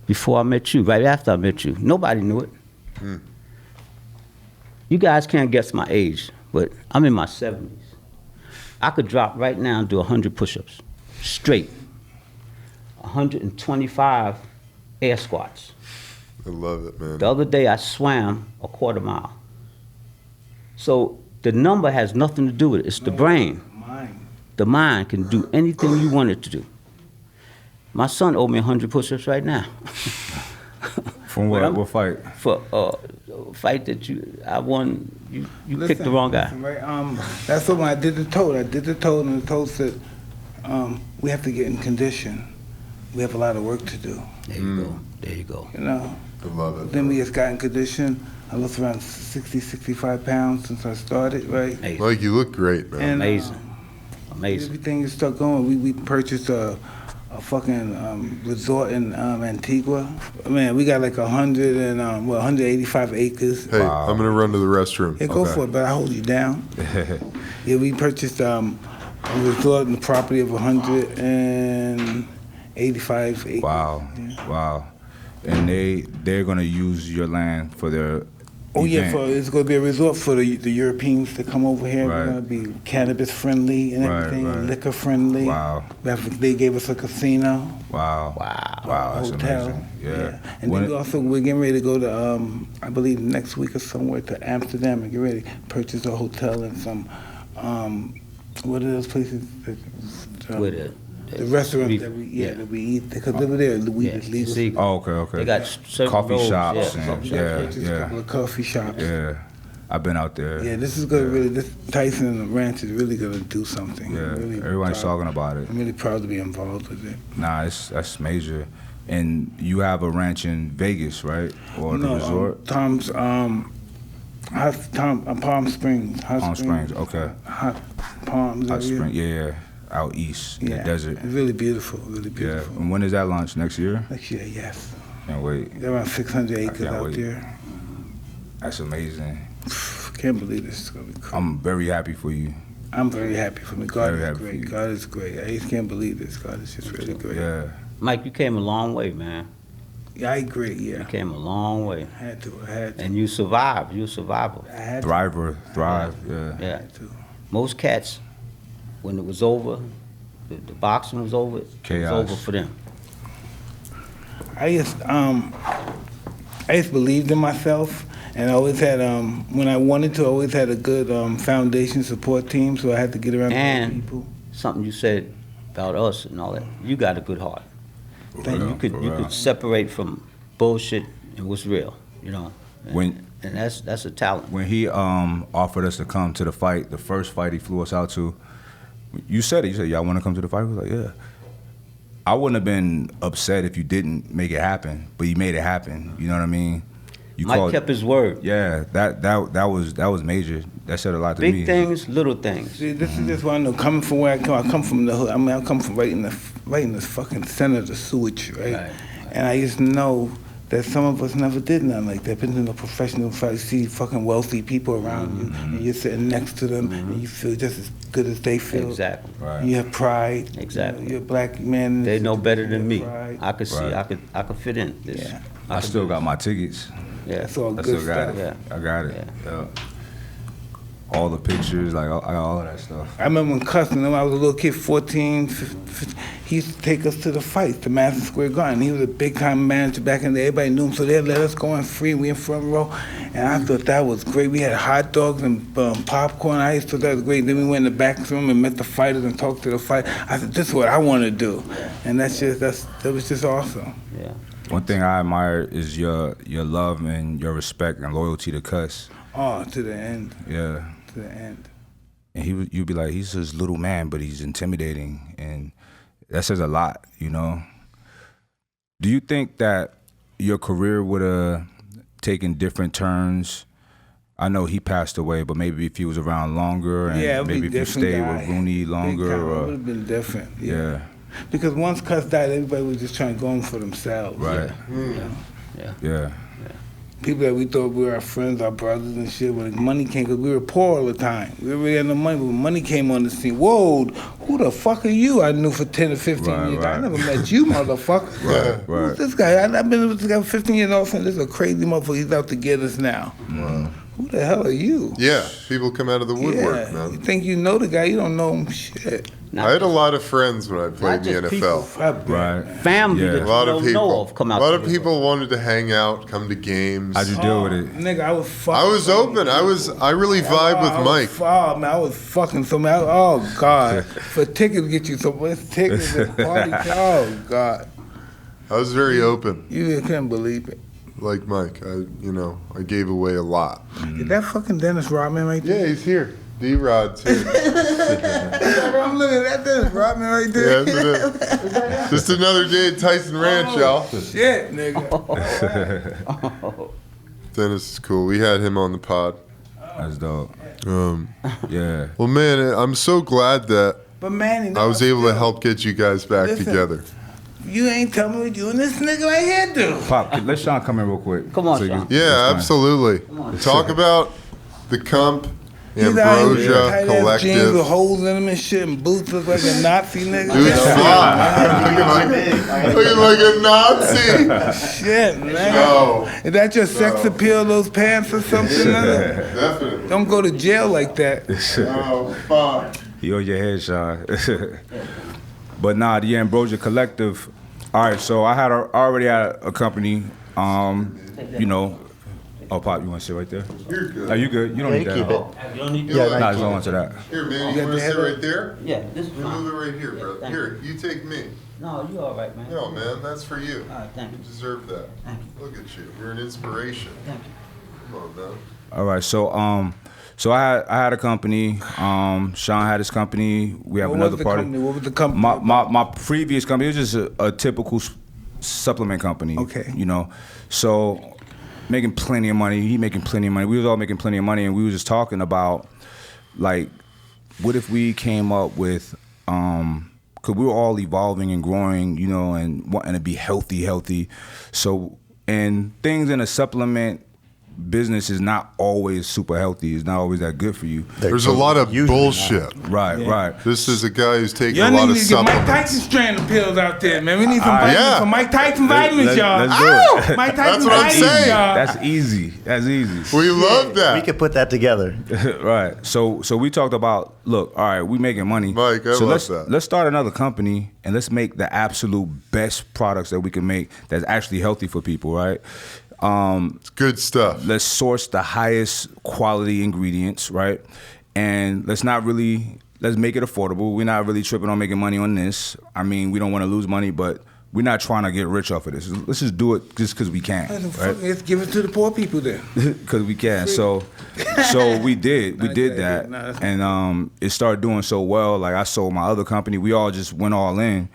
before I met you, right after I met you. Nobody knew it. You guys can't guess my age, but I'm in my 70s. I could drop right now and do 100 push-ups, straight. 125 air squats. I love it, man. The other day I swam a quarter mile. So the number has nothing to do with it. It's the brain. The mind can do anything you want it to do. My son owed me 100 push-ups right now. From what? What fight? For a fight that I won. You picked the wrong guy. Listen, right? That's what when I did the toad. And the toad said, we have to get in condition. We have a lot of work to do. There you go. There you go. You know? I love it. Then we just got in condition. I lost around 60, 65 pounds since I started, right? Amazing. Like, you look great, man. And, Amazing. everything is stuck going. We purchased a fucking resort in Antigua. Man, we got like 185 acres. Hey, I'm going to run to the restroom. Yeah, go for it, but I hold you down. Yeah, we purchased a resort in the property of 185 acres. Wow. Yeah. Wow. And they're gonna use your land for their Oh yeah, event. it's going to be a resort for the Europeans to come over here. Right. We're going to be cannabis friendly and everything, right. liquor friendly. Wow. They gave us a casino. Wow. Wow, that's hotel. amazing. Yeah. And When- then we're getting ready to go to, I believe next week or somewhere to Amsterdam and get ready to purchase a hotel and some, what are those places? With The restaurant beef. that we eat, because over there, we just leave us. See, Oh, okay. They got certain coffee roads, shops yeah. and Purchase a couple yeah. of coffee shops. Yeah. I've been out there. Yeah, this is going to really, this Tyson and the ranch is really going to do something. Yeah. I'm really Everybody's proud. talking about it. I'm really proud to be involved with it. Nah, that's major. And you have a ranch in Vegas, right? Or the resort? Palm Springs. Palm Springs, okay. Hot Palms. Hot area. Spring, yeah. Out east in the desert. It's really beautiful, really Yeah. beautiful. And when is that launch? Next year? Next year, yes. Can't wait. There are around 600 acres can't out wait. there. That's amazing. Can't believe this is going to be cool. I'm very happy for you. I'm very happy for me. God Very is happy for great. you. God is great. I just can't believe this. God is just really great. Yeah. Mike, you came a long way, man. Yeah, I agree. You Yeah. came a long way. I had to. I had to. And you survived. You're a survivor. I had to. Thrive, yeah. I Yeah. had to. Most cats, when it was over, the boxing was over, it Chaos. was over for them. I just believed in myself, and I always had when I wanted to, I always had a good foundation support team. So I had to get around the right And people. something you said about us and all that, you got a good heart. And you could separate from bullshit and what's real, you know. And, and that's a talent. When he offered us to come to the fight, the first fight he flew us out to, You said it. You said, y'all want to come to the fight? I was like, yeah. I wouldn't have been upset if you didn't make it happen, but you made it happen. You know what I mean? Mike kept his word. Yeah, that was major. That said a lot to me. Big things, little things. See, this is just what I know. Coming from where I come from the hood. I mean, I come from right in the fucking center of the sewage, right? And I just know that some of us never did nothing like that. Been in a professional fight, see fucking wealthy people around you, and you're sitting next to them, and you feel just as good as they feel. Exactly. Right. You have pride. Exactly. You're a black man. They know better than me. Pride. I could see. Right. I could fit in this. Yeah. I still got my tickets. Yeah. That's all I good still got stuff. it. Yeah. I got it. Yeah. All the pictures, like I got all of that stuff. I remember when Custom, when I was a little kid, 14, 15, he used to take us to the fights, the Madison Square Garden. He was a big-time manager back in the day. Everybody knew him, so they let us go in free. We in front row, and I thought that was great. We had hot dogs and popcorn. I used to thought that was great. Then we went in the back room and met the fighters and talked to the fight. I said, this is what I want to do, and that was just awesome. Yeah. One thing I admire is your love and your respect and loyalty to Cuss. Oh, to the end. Yeah. To the end. And you'd be like, he's this little man, but he's intimidating, and that says a lot, you know. Do you think that your career would have taken different turns? I know he passed away, but maybe if he was around longer, and maybe if you stayed with Rooney longer, it would have been different. Yeah. Because once Cuss died, everybody was just trying to go in for themselves. Right. Yeah. People that we thought we were our friends, our brothers and shit, when money came, because we were poor all the time. We really had no money, but when money came on the scene, whoa, who the fuck are you? I knew for 10 or 15 years. I never met you, motherfucker. Right. Who's this guy? I've been with this guy for 15 years, all of a sudden, this is a crazy motherfucker. He's out to get us now. Wow. Who the hell are you? Yeah, people come out of the woodwork, man. You think you know the guy, you don't know him shit. I had a lot of friends when I played in the NFL. Right. Family Yeah. that A lot you of don't people. know of come out. A lot to of the people wanted to hang out, come to games. How'd you deal with it? Nigga, I was fucking. I was open. I really vibe with Mike. I was fucking so mad. Oh, God. For tickets, get you so much tickets and party. Oh, God. I was very open, You couldn't believe it. like Mike. I gave away a lot. Is that fucking Dennis Rodman right there? Yeah, he's here. D-Rod's here. I'm looking at that Dennis Rodman right there. Yeah, that's what it is. Just another day at Tyson Ranch, y'all. Shit, nigga. Dennis is cool. We had him on the pod. That's dope. Yeah. Well, man, I'm so glad that But Manny, I was able to help get you guys back Listen. together. You ain't telling me what you and this nigga right here do. Pop, let Sean come in real quick. Come on, So you Sean. can Yeah, explain. absolutely. Talk about the Comp, He's out here with Ambrosia tight-ass jeans with Collective. holes in them and shit, and boots look like a Nazi nigga. Dude, fly. Looking like a Nazi. Shit, man. No. Is that your sex appeal, those pants or something? nigga? Definitely. Don't go to jail like that. Oh, fuck. You on your head, Sean. But nah, the Ambrosia Collective. All right, so I already had a company. You know. Oh, Pop, you want to sit right there? You're good. Are you good? You don't need that. keep it. You don't need to. Yeah, Nah, just hold on to that. Here, man, you want to sit right there? Yeah, this is You move it fine. right here, bro. thank Here, you take me. No, you all right, man. No, man, that's for you. All right, thank You you. deserve that. Thank you. Look at you. You're an inspiration. Thank you. Come on, man. All right, so I had a company. Sean had his company. We have What another was the party. company? What was the company? My previous company, it was just a typical supplement company. Okay. You know, so making plenty of money. He making plenty of money. We was all making plenty of money, and we was just talking about, like, what if we came up with, because we were all evolving and growing, you know, and wanting to be healthy. So, and things in a supplement business is not always super healthy. It's not always that good for you. There's a lot of Usually bullshit. Right. This is a guy who's taking Y'all a lot need of to get Mike Tyson supplements. strand of pills out there, man. We need some vitamins, yeah. some Mike Tyson vitamins, y'all. let's do it. Mike Tyson That's what I'm vitamins, saying. y'all. That's easy. That's easy. We love that. We could put that together. Right. So we talked about, look, all right, we making money. Mike, I so love that. Let's start another company and let's make the absolute best products that we can make that's actually healthy for people, right? It's good stuff. Let's source the highest quality ingredients, right? And let's make it affordable. We're not really tripping on making money on this. I mean, we don't want to lose money, but we're not trying to get rich off of this. Let's just do it just because we can, right? Let's give it to the poor people then. Because we can. So we did that, and it started doing so well. Like I sold my other company. We all just went all in,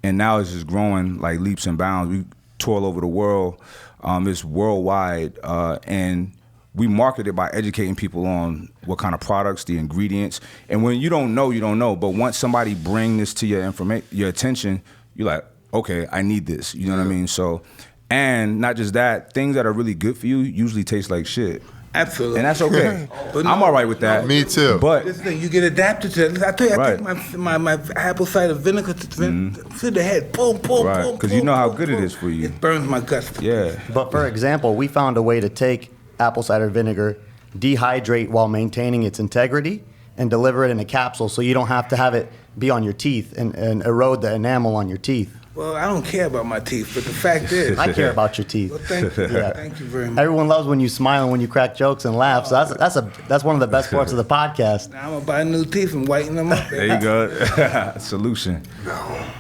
and now it's just growing like leaps and bounds. We tour all over the world. It's worldwide, and we market it by educating people on what kind of products, the ingredients, and when you don't know, you don't know. But once somebody bring this to your attention, you're like, okay, I need this. You know what I mean? So, and not just that, things that are really good for you usually taste like shit. Absolutely. And that's okay. But I'm all right with that. Me too. But this thing, you get adapted to it. I tell you, Right. I take my apple cider vinegar to the head. Boom, boom, Right, boom. 'cause you boom, know how boom, good it boom. is for you. It burns my guts. yeah. But for example, we found a way to take apple cider vinegar, dehydrate while maintaining its integrity, and deliver it in a capsule so you don't have to have it be on your teeth and erode the enamel on your teeth. Well, I don't care about my teeth, but the fact is, I care about your teeth. well, thank you. Yeah. Thank you very much. Everyone loves when you smile and when you crack jokes and laugh. So that's one of the best parts of the podcast. Now I'm gonna buy new teeth and whiten them up. There you go. Solution.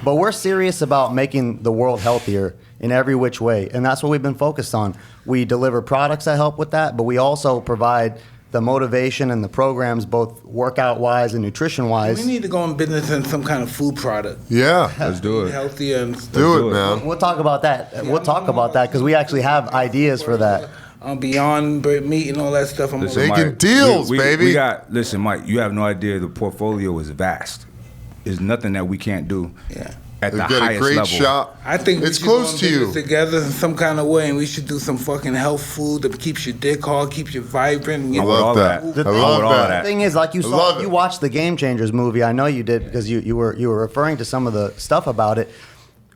But we're serious about making the world healthier in every which way, and that's what we've been focused on. We deliver products that help with that, but we also provide the motivation and the programs, both workout-wise and nutrition-wise. We need to go in business in some kind of food product. Yeah. Let's do it. Healthier and stuff. Do it, man. We'll talk about that. We'll talk about that because we actually have ideas for that. Beyond meat and all that stuff. I'm Listen, Making Mike, deals, baby. We got, listen, Mike, you have no idea the portfolio is vast. There's nothing that we can't do at They've the got a highest great level. shop. I think we it's should close go to in you. business together in some kind of way, and we should do some fucking health food that keeps your dick hard, keeps you vibrant. And I you want love all that. that. I I love want all that. that. The thing is, like you love saw, it. you watched the Game Changers movie. I know you did because you were referring to some of the stuff about it.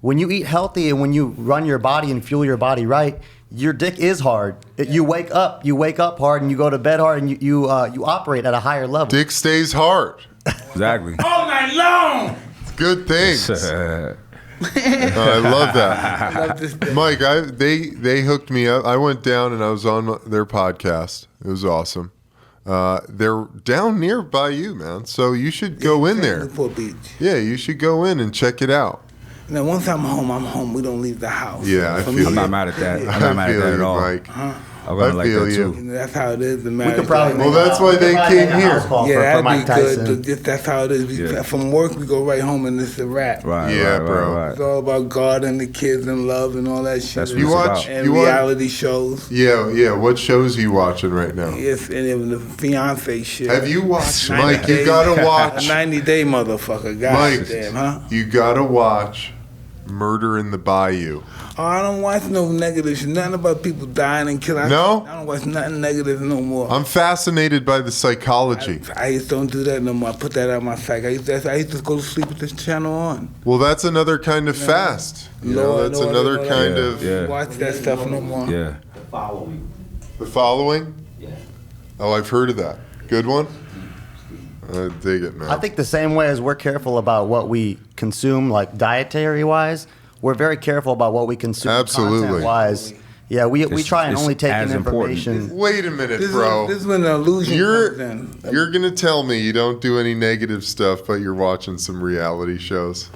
When you eat healthy and when you run your body and fuel your body right, your dick is hard. You wake up hard, and you go to bed hard, and you operate at a higher level. Dick stays hard. Exactly. all night long. It's good things. I love that. I love this thing. Mike, they hooked me up. I went down and I was on their podcast. It was awesome. They're down nearby you, man. So you should go in there. Newport Beach. Yeah, you should go in and check it out. Now, once I'm home. We don't leave the house. Yeah, I For feel me, I'm not mad at that. I'm I not mad at feel that at you, all. Mike. I'm gonna I like feel that you. too. That's how it is. The We marriage. could probably Well, that's why they came here. Yeah, for Mike that'd be Tyson. good. That's how it is. Yeah. From work, we go right home, and it's a wrap. Right. Yeah, right, bro. Right, It's right. all about God and the kids and love and all that shit. That's what You it's watch- about. and you watch- reality shows. Yeah. What shows are you watching right now? Yes, and even the fiance shit. Have you watched, 90 Mike? You days. gotta A watch. 90-day motherfucker. God Mike, damn, huh? you gotta watch Murder in the Bayou. Oh, I don't watch no negative shit. Nothing about people dying and killing. No? I don't watch nothing negative no more. I'm fascinated by the psychology. I just don't do that no more. I put that out my psych. I used to go to sleep with this channel on. Well, that's another kind of fast. You know, Law and that's Order, another all that. kind Yeah, of yeah. Watch that stuff no more. Yeah. the following. Oh, I've heard of that. Good one. I dig it, man. I think the same way as we're careful about what we consume, like dietary-wise, we're very careful about what we consume Absolutely. content-wise. Yeah, we try and It's only take as in important. information. Wait a minute, This bro. is when the illusion You're comes in. you're gonna tell me you don't do any negative stuff, but you're watching some reality shows.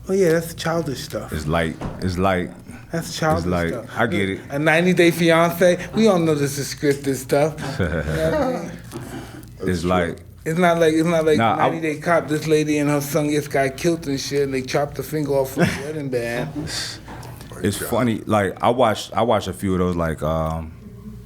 Oh yeah, that's childish stuff. It's light. It's light. That's childish like- stuff. I get it. A 90-day fiance. We all know this is scripted stuff. You know what I mean? It's like. It's not like Nah, 90-day cop. This lady and her son just got killed and shit, and they chopped the finger off from the wedding band. It's funny. Like I watched a few of those, like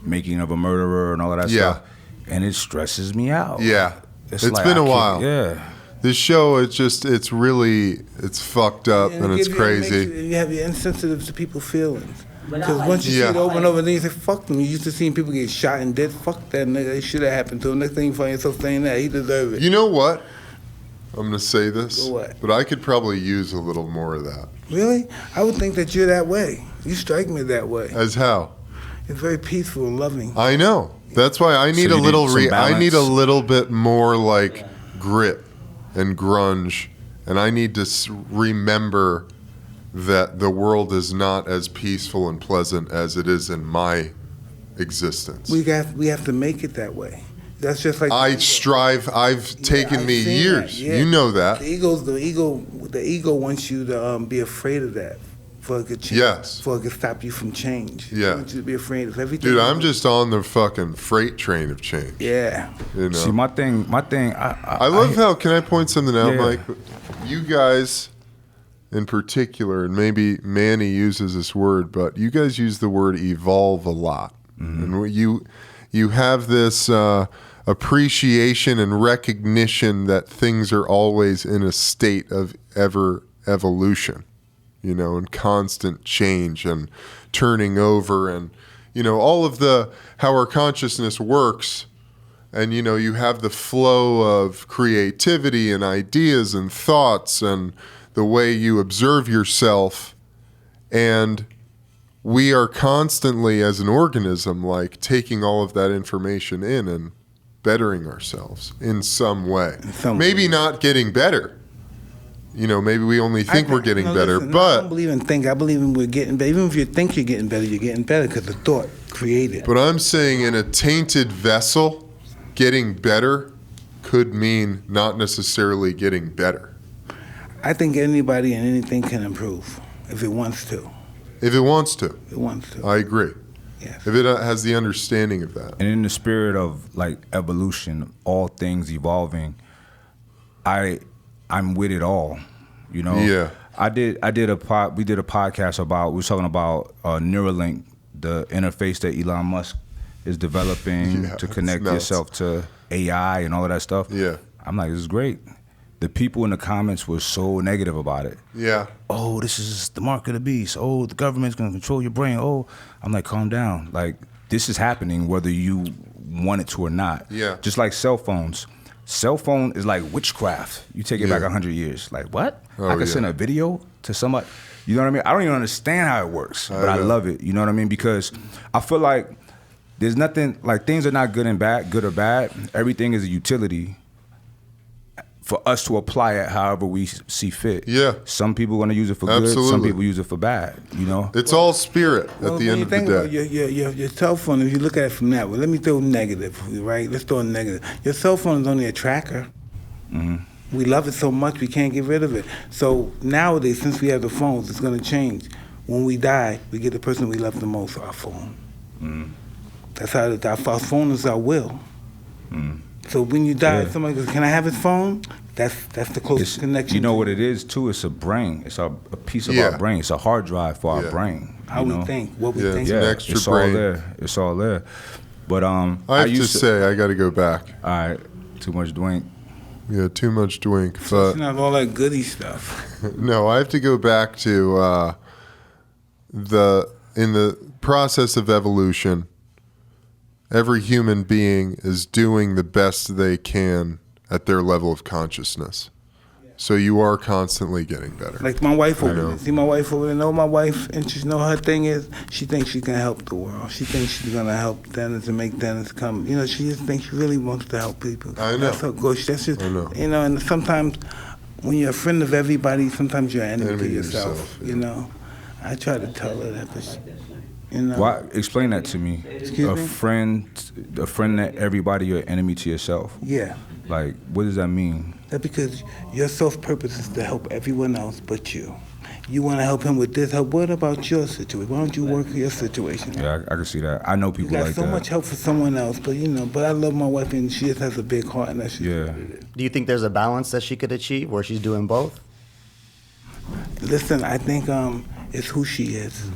Making of a Murderer and all of that Yeah. stuff, and it stresses me out. Yeah, It's it's like, been I a can't- while. Yeah. This show, it's fucked up and it's crazy. You have you're insensitive to people's feelings. Because once you Yeah. see it over and over, then you say, fuck them. You used to seeing people get shot and dead. Fuck that nigga. It should have happened to him. Next thing you find yourself saying that, he deserved it. You know what? I'm gonna say this, What? but I could probably use a little more of that. Really? I would think that you're that way. You strike me that way. As how? It's very peaceful and loving. I know. That's why I need So a you little. need some I need a balance? little bit more like grit and grunge, and I need to remember that the world is not as peaceful and pleasant as it is in my existence. We have to make it that way. That's just like I strive. I've taken I've me seen years. that, yeah. You know that. The ego wants you to be afraid of that. for it could change. Yes. For it could stop you from change. Yeah. I want you to be afraid of everything. Dude, I'm just on the fucking freight train of change. Yeah. You know? See, my thing. I love how, can I point something out, Yeah. Mike? You guys in particular, and maybe Manny uses this word, but you guys use the word evolve a lot. And you have this appreciation and recognition that things are always in a state of evolution, you know, and constant change and turning over, and, you know, all of how our consciousness works. And, you know, you have the flow of creativity and ideas and thoughts and the way you observe yourself. And we are constantly, as an organism, like taking all of that information in and bettering ourselves in some way. Maybe not getting better. You know, maybe we only think we're getting better, listen, but I don't believe in think. I believe in we're getting better. Even if you think you're getting better because the thought created. But I'm saying in a tainted vessel, getting better could mean not necessarily getting better. I think anybody and anything can improve if it wants to. If it wants to. It wants to. I agree. Yes. If it has the understanding of that. And in the spirit of like evolution, all things evolving, I'm with it all. You know. Yeah. We did a podcast about, we were talking about Neuralink, the interface that Elon Musk is developing to connect yourself to AI and all of that stuff. Yeah. I'm like, this is great. The people in the comments were so negative about it. Yeah. Oh, this is the mark of the beast. Oh, the government's gonna control your brain. Oh, I'm like, calm down. Like, this is happening whether you want it to or not. Yeah. Just like cell phones. Cell phone is like witchcraft. You take it back 100 years. Like, what? Oh, I could send a video to somebody. You know what I mean? I don't even understand how it works, but I love it. You know what I mean? Because I feel like there's nothing, like, things are not good or bad. Everything is a utility for us to apply it however we see fit. Yeah. Some people want to use it for good. Some Absolutely. people use it for bad. You know. It's all spirit at the end of the When you think day. about your cell phone, if you look at it from that, well, let me throw negative, right? Let's throw a negative. Your cell phone is only a tracker. Mm-hmm. We love it so much we can't get rid of it. So nowadays, since we have the phones, it's going to change. When we die, we get the person we love the most, our phone. Mm-hmm. That's how our phone is our will. Mm-hmm. So when you die, Yeah. somebody goes, "Can I have his phone?" That's the closest connection. You know what it is too? It's a brain. It's a piece of our brain. It's a hard drive for our brain. How we think, what we think. It's an extra it's brain. all there. It's all there. But I have to say, I got to go back. all right, too much drink. Yeah, too much drink. It's But not all that goody stuff. no, I have to go back to in the process of evolution, every human being is doing the best they can at their level of consciousness. So you are constantly getting better. Like my wife over know. there. See my wife over there? Know my wife? And she know her thing is, she thinks she can help the world. She thinks she's going to help Dennis and make Dennis come. You know, she just thinks she really wants to help people. I know. That's her goal. That's just, I know. You know, and sometimes when you're a friend of everybody, sometimes you're an enemy Enemy to of yourself. yourself, yeah. You know? I try to tell her that, but she, you know. Why? Explain that to me. Excuse a me? friend that everybody, you're an enemy to yourself. Yeah. Like, what does that mean? That's because your self-purpose is to help everyone else but you. You want to help him with this help. What about your situation? Why don't you work your situation? Yeah, I can see that. I know You people got like so that. much help for someone else, but you know. But I love my wife, and she just has a big heart, and that's just Yeah. what it is. Do you think there's a balance that she could achieve where she's doing both? Listen, I think it's who she is.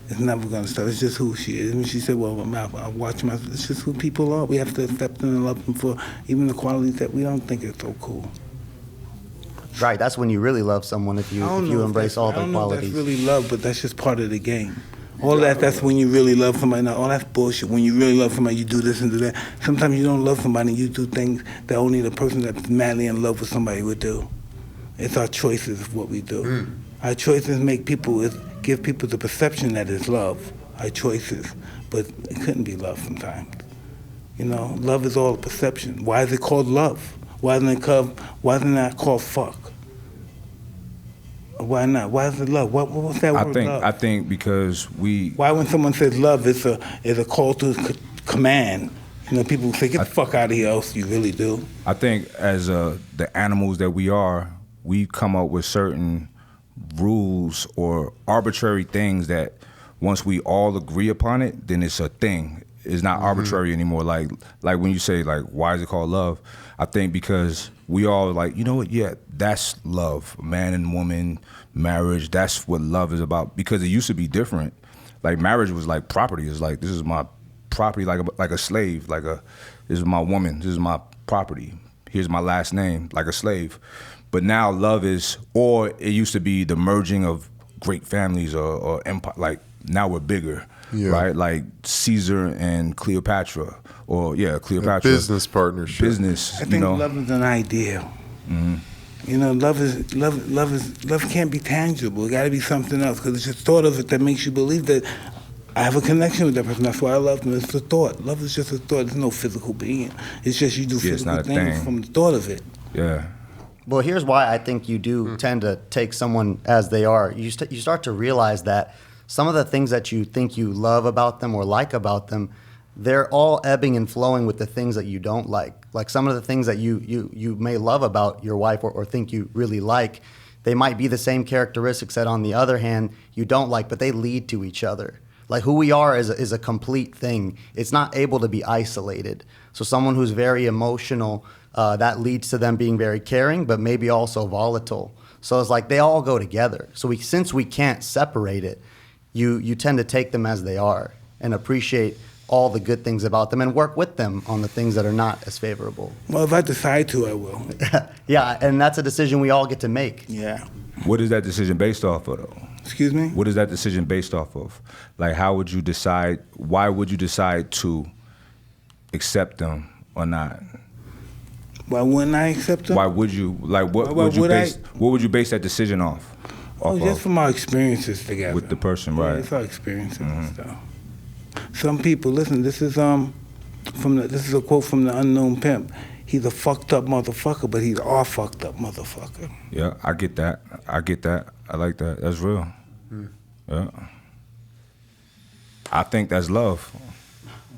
It's never gonna stop. It's just who she is. And she said, "Well, I watch my." It's just who people are. We have to accept them and love them for even the qualities that we don't think are so cool. Right, that's when you really love someone if you I don't know if embrace that's- all I the don't know if qualities. that's really love, but that's just part of the game. All that's when you really love somebody. Now, all that's bullshit. When you really love somebody, you do this and do that. Sometimes you don't love somebody, you do things that only the person that's madly in love with somebody would do. It's our choices of what we do. Our choices give people the perception that it's love. Our choices, but it couldn't be love sometimes. You know, love is all a perception. Why is it called love? Why isn't it not called fuck? Why not? Why is it love? What's that word? Love? I think because we. Why when someone says love, it's a call to command. You know, people say, "Get the fuck out of here," else you really do. I think as the animals that we are, we come up with certain rules or arbitrary things that once we all agree upon it, then it's a thing. It's not arbitrary anymore. Like when you say like, why is it called love? I think because we all like, you know what? Yeah, that's love. Man and woman, marriage. That's what love is about. Because it used to be different. Like marriage was like property. It's like, this is my property, like a slave. This is my woman. This is my property. Here's my last name, like a slave. But now love is, or it used to be the merging of great families or empire. Like now we're bigger. Yeah. Right, like Caesar and Cleopatra, or Cleopatra. A business partnership. Business. I think love is an ideal. You know, love can't be tangible. It got to be something else because it's just thought of it that makes you believe that I have a connection with that person. That's why I love them. It's a thought. Love is just a thought. There's no physical being. It's just you do physical things from the thought of it. Yeah. Well, here's why I think you do tend to take someone as they are. You start to realize that some of the things that you think you love about them or like about them, they're all ebbing and flowing with the things that you don't like. Like some of the things that you may love about your wife or think you really like, they might be the same characteristics that on the other hand you don't like, but they lead to each other. Like who we are is a complete thing. It's not able to be isolated. So someone who's very emotional, that leads to them being very caring, but maybe also volatile. So it's like they all go together. So since we can't separate it, you tend to take them as they are and appreciate all the good things about them and work with them on the things that are not as favorable. Well, if I decide to, I will. Yeah, and that's a decision we all get to make. Yeah. What is that decision based off of, though? Excuse me? What is that decision based off of? Like, how would you decide, why would you decide to accept them or not? Why wouldn't I accept them? Why would you, like, what would you base that decision off? Just from our experiences together. With the person, right. Yeah, it's our experiences and stuff. Some people, listen, this is a quote from the Unknown Pimp. He's a fucked up motherfucker, but he's our fucked up motherfucker. Yeah, I get that. I like that. That's real. Yeah. I think that's love.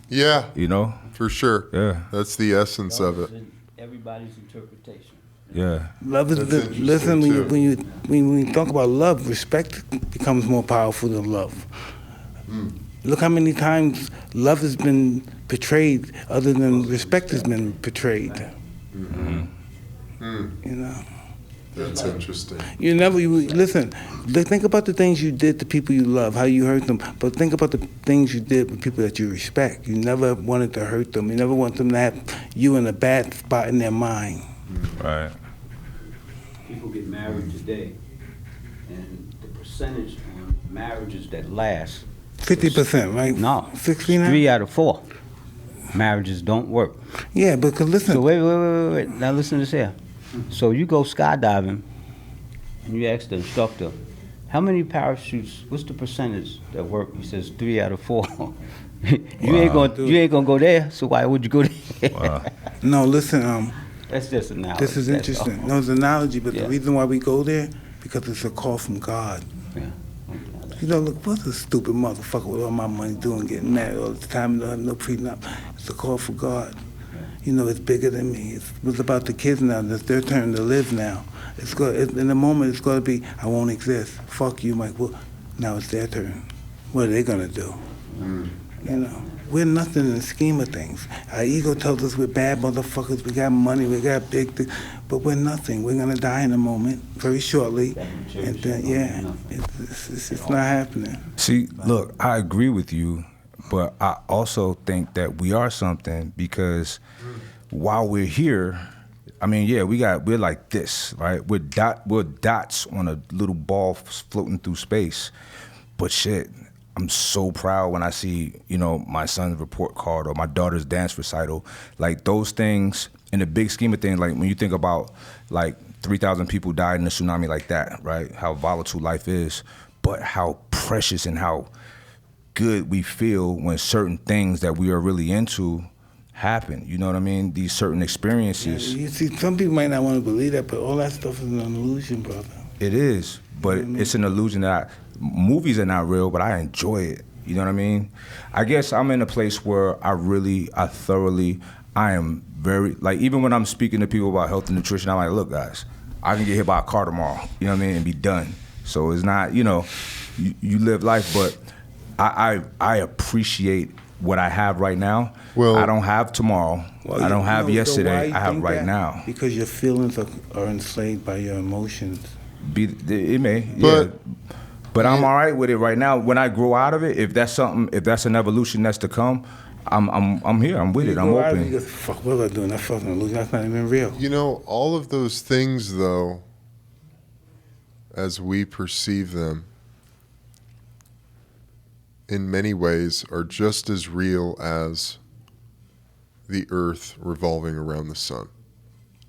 Yeah. You know? For sure. Yeah. That's the essence of it. Everybody's interpretation. Yeah. Love is listen, when you talk about love, respect becomes more powerful than love. Look how many times love has been portrayed other than respect has been portrayed. You know? That's interesting. Listen, think about the things you did to people you love, how you hurt them, but think about the things you did with people that you respect. You never wanted to hurt them. You never want them to have you in a bad spot in their mind. Right. People get married today, and the percentage on marriages that last 50%, right? No, 69? 3 out of 4 marriages don't work. Yeah, because listen. So wait. Now listen to this here. So you go skydiving, and you ask the instructor, how many parachutes? What's the percentage that work? He says 3 out of 4. You ain't gonna go there. So why would you go there? Wow. No, listen. That's just an analogy. This is interesting. All. No, it's an analogy, but Yeah. the reason why we go there because it's a call from God. Yeah. You know, look, what's a stupid motherfucker with all my money doing, getting married all the time, don't have no prenup. It's a call for God. You know, it's bigger than me. It's about the kids now. It's their turn to live now. In the moment, it's going to be, I won't exist. Fuck you, Mike. Well, now it's their turn. What are they going to do? You know, we're nothing in the scheme of things. Our ego tells us we're bad motherfuckers. We got money. We got big things. But we're nothing. We're going to die in a moment, very shortly. And then, it's not happening. See, look, I agree with you, but I also think that we are something because while we're here, I mean, yeah, we're like this, right? We're dots on a little ball floating through space. But shit, I'm so proud when I see, you know, my son's report card or my daughter's dance recital. Like those things, in the big scheme of things, like when you think about like 3,000 people died in a tsunami like that, right? How volatile life is, but how precious and how good we feel when certain things that we are really into happen. You know what I mean? These certain experiences. Yeah, you see, some people might not want to believe that, but all that stuff is an illusion, brother. It is, but it's an illusion that movies are not real, but I enjoy it. You know what I mean? I guess I'm in a place where I am very, like, even when I'm speaking to people about health and nutrition, I'm like, look, guys, I can get hit by a car tomorrow, you know what I mean, and be done. So it's not, you know, you live life, but I appreciate what I have right now. Well, I don't have tomorrow. I don't have yesterday. I have right now. Because your feelings are enslaved by your emotions. It may, But- yeah. But I'm all right with it right now. When I grow out of it, if that's an evolution that's to come, I'm here. I'm with it. I'm open. You go, fuck, what am I doing? That's fucking illusion. That's not even real. You know, all of those things, though, as we perceive them, in many ways are just as real as the Earth revolving around the sun,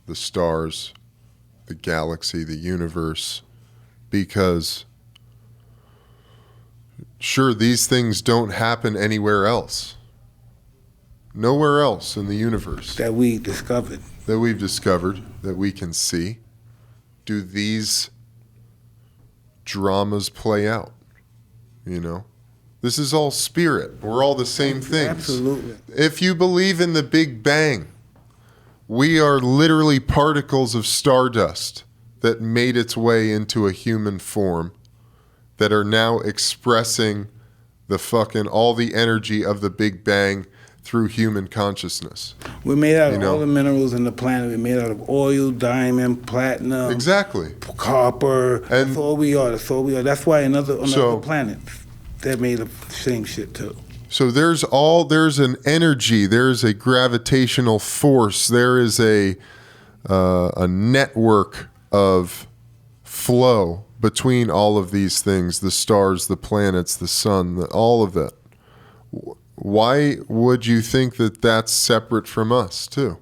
the stars, the galaxy, the universe, because sure, these things don't happen anywhere else. Nowhere else in the universe That we discovered. that we've discovered, that we can see, do these dramas play out, you know? This is all spirit. We're all the same things. Absolutely. If you believe in the Big Bang, we are literally particles of stardust that made its way into a human form that are now expressing all the energy of the Big Bang through human consciousness. We're made out of You know? all the minerals in the planet. We're made out of oil, diamond, platinum, Exactly. copper. And- That's all we are. That's all we are. That's why on other So- planets, they're made of the same shit too. So there's an energy, there's a gravitational force, there is a network of flow between all of these things, the stars, the planets, the sun, all of that. Why would you think that that's separate from us too?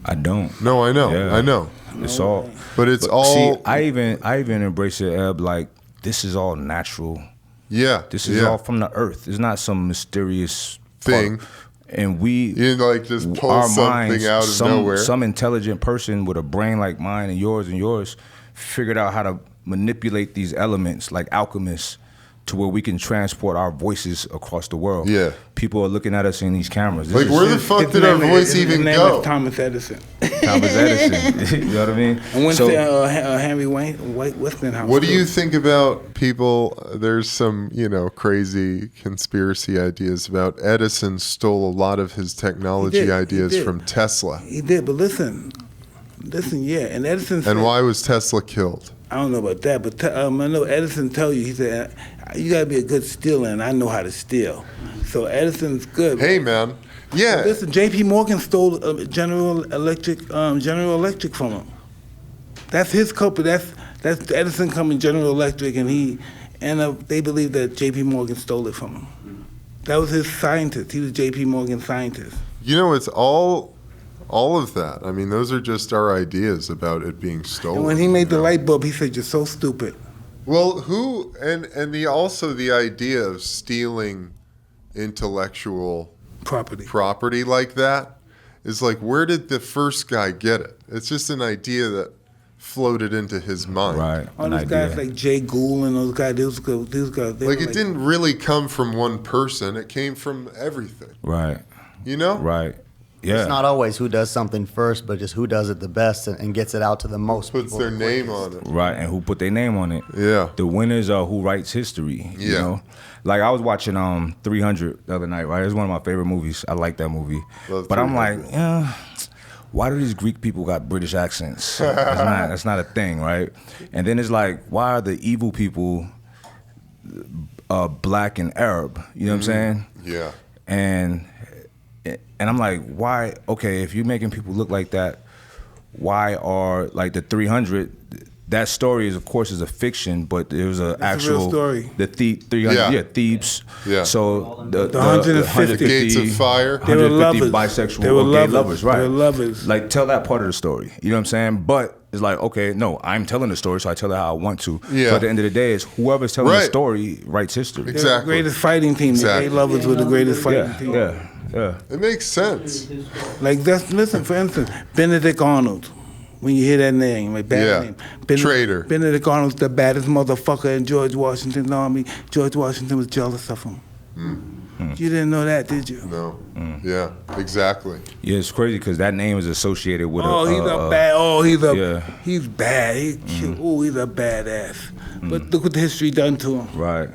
I don't. No, I know, Yeah. I know. It's all. But it's all. See, I even embrace it, Eb. Like this is all natural. Yeah. This is yeah. all from the earth. It's not some mysterious Thing. part. And we, You like just pull our something minds, out of nowhere. some intelligent person with a brain like mine and yours, figured out how to manipulate these elements like alchemists to where we can transport our voices across the world. Yeah. People are looking at us in these cameras. This Like, is where the fuck did our voice even His name go? is Thomas Edison. Thomas Edison. You know what I mean? And Winston, So- Henry Westinghouse. What do you too. think about people? There's some, crazy conspiracy ideas about Edison stole a lot of his technology He did, he ideas did. from Tesla. He did, but listen, yeah. And Edison said, And why was Tesla killed? I don't know about that, but I know Edison tell you, he said, you got to be a good stealer, and I know how to steal. So Edison's good. Hey, man. Yeah. Listen, J.P. Morgan stole General Electric from him. That's his culprit. That's Edison coming General Electric, and they believe that J.P. Morgan stole it from him. That was his scientist. He was J.P. Morgan scientist. It's all of that. I mean, those are just our ideas about it being stolen. And when he made the light bulb, he said, "You're so stupid." Well, also the idea of stealing intellectual property like that is like, where did the first guy get it? It's just an idea that floated into his mind. Right. All an those idea. guys like Jay Gould and those guys, those guys. They Like, were it didn't really come from one person. It came from everything. Right. You know? Right. Yeah. It's not always who does something first, but just who does it the best and gets it out to the most Puts people. their the name quickest. on it. Right, and who put their name on it. Yeah. The winners are who writes history. You Yeah. know? Like I was watching 300 the other night, right? It's one of my favorite movies. I like that movie. Love but I'm like, 300. why do these Greek people got British accents? That's not a thing, right? And then it's like, why are the evil people black and Arab? You know what I'm saying? Yeah. And I'm like, why? Okay, if you're making people look like that, why are like the 300? That story is, of course, is a fiction, but there was an It's a actual real story. The 300, Thebes. Yeah. So the 150 Gates of Fire. They were 150 lovers. bisexual They were or gay lovers. lovers, right? They were lovers. Like, tell that part of the story. You know what I'm saying? But it's like, okay, no, I'm telling the story, so I tell it how I want to. Yeah. So at the end of the day, it's whoever's telling the Right. story writes history. They're Exactly. the greatest fighting team. Exactly. The gay lovers were the greatest fighting Yeah, team. yeah. It makes sense. Like listen, for instance, Benedict Arnold. When you hear that name, like bad Yeah. name. Traitor. Benedict Arnold's the baddest motherfucker in George Washington's army. George Washington was jealous of him. You didn't know that, did you? No. Yeah, exactly. Yeah, it's crazy because that name is associated with he's bad. He's cute. Oh, he's a badass. But look what the history done to him. Right.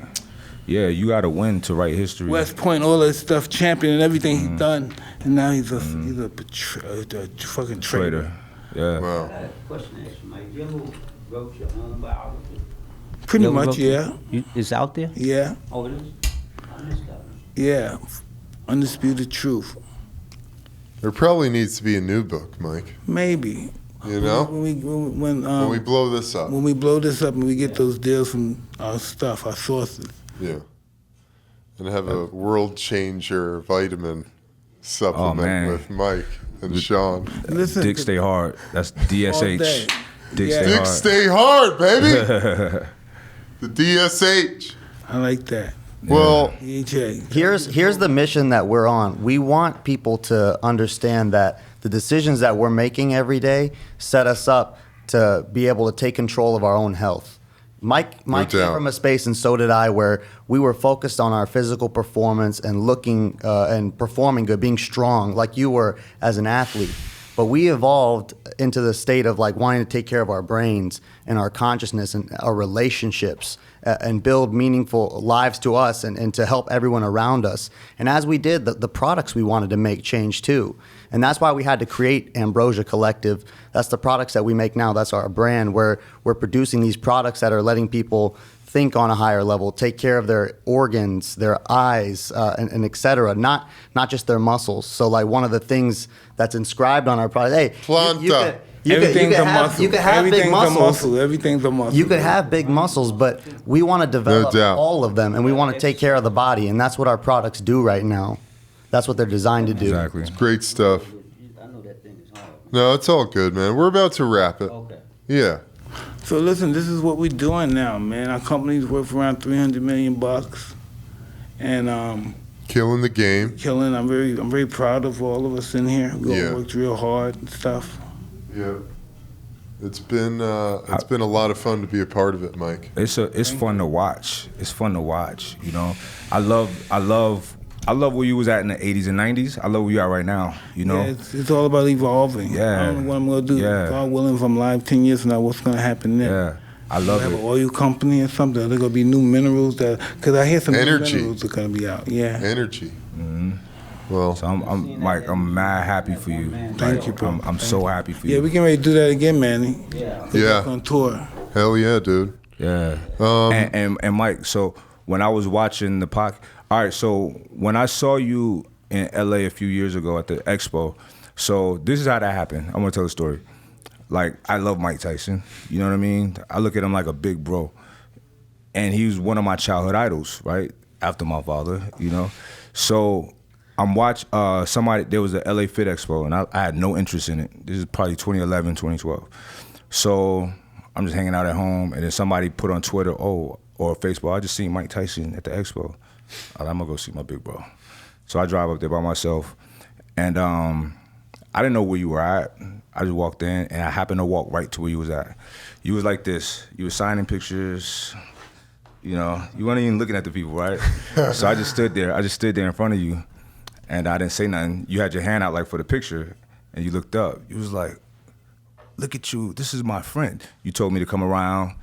Yeah, you got to win to write history. West Point, all that stuff, champion and everything he's done, and now he's a fucking traitor. Yeah. Wow. Question to ask you, Mike. You ever wrote your own biography? Pretty much, yeah. It's out there? Yeah. Oh, it is? I missed that. Yeah. Undisputed Truth. There probably needs to be a new book, Mike. Maybe. You know? When we blow this up. When we blow this up and we get those deals from our stuff, our sources. Yeah. And have a world changer vitamin supplement with Mike and Sean. Listen, Dick Stay Hard. That's all DSH. day. Dick Yeah. Stay Dick Hard. Stay Hard, baby. The DSH. I like that. Well, EJ. Here's the mission that we're on. We want people to understand that the decisions that we're making every day set us up to be able to take control of our own health. Mike came doubt. from a space, and so did I, where we were focused on our physical performance and looking and performing good, being strong, like you were as an athlete. But we evolved into the state of like wanting to take care of our brains and our consciousness and our relationships and build meaningful lives to us and to help everyone around us. And as we did, the products we wanted to make changed too. And that's why we had to create Ambrosia Collective. That's the products that we make now. That's our brand, where we're producing these products that are letting people think on a higher level, take care of their organs, their eyes, and et cetera, not just their muscles. So like one of the things that's inscribed on our product, hey, Planta. you could have big muscles. Everything's a muscle. You could have big muscles, but we want to develop all of them, and we want to take care of the body, and that's what our products do right now. That's what they're designed to do. Exactly. great stuff. I know that thing is hard. No, it's all good, man. We're about to wrap it. Okay. Yeah. So listen, this is what we're doing now, man. Our company's worth around $300 million, and Killing the game. killing. I'm very proud of all of us in here. We Yeah. all worked real hard and stuff. Yeah. It's been a lot of fun to be a part of it, Mike. It's fun to watch. It's fun to watch. You know, I love where you was at in the 80s and 90s. I love where you are right now. You know, Yeah, it's all about evolving. Yeah. I don't know what I'm gonna do. Yeah. God willing, if I'm live 10 years from now, what's gonna happen then? yeah, I love Have it. an oil company or something. There's gonna be new minerals because I hear some Energy. new minerals are gonna be out. Yeah. Energy. Well, So I'm Mike, I'm mad happy for you. Thank you, bro. I'm so happy for Yeah, you. we can ready to do that again, Manny. Yeah. yeah. On tour. Hell yeah, dude. Yeah. And Mike, so when I was watching the podcast, all right, so when I saw you in LA a few years ago at the expo, so this is how that happened. I'm gonna tell a story. Like, I love Mike Tyson, you know what I mean? I look at him like a big bro. And he was one of my childhood idols, right? After my father, you know? So I'm watching there was a LA Fit Expo, and I had no interest in it. This is probably 2011, 2012. So I'm just hanging out at home, and then somebody put on Twitter, or Facebook, I just seen Mike Tyson at the expo. I'm gonna go see my big bro. So I drive up there by myself, and I didn't know where you were at. I just walked in, and I happened to walk right to where you was at. You was like this. You was signing pictures. You know, you weren't even looking at the people, right? So I just stood there. I just stood there in front of you, and I didn't say nothing. You had your hand out like for the picture, and you looked up. You was like, "Look at you. This is my friend." You told me to come around.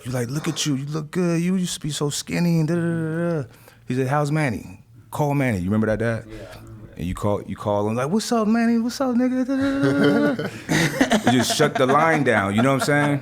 You like, "Look at you. You look good. You used to be so skinny." And da da da da. He said, "How's Manny? Call Manny." You remember that, Dad? Yeah. And you call him like, "What's up, Manny? What's up, nigga?" Da, da, da, da. You just shut the line down. You know what I'm saying?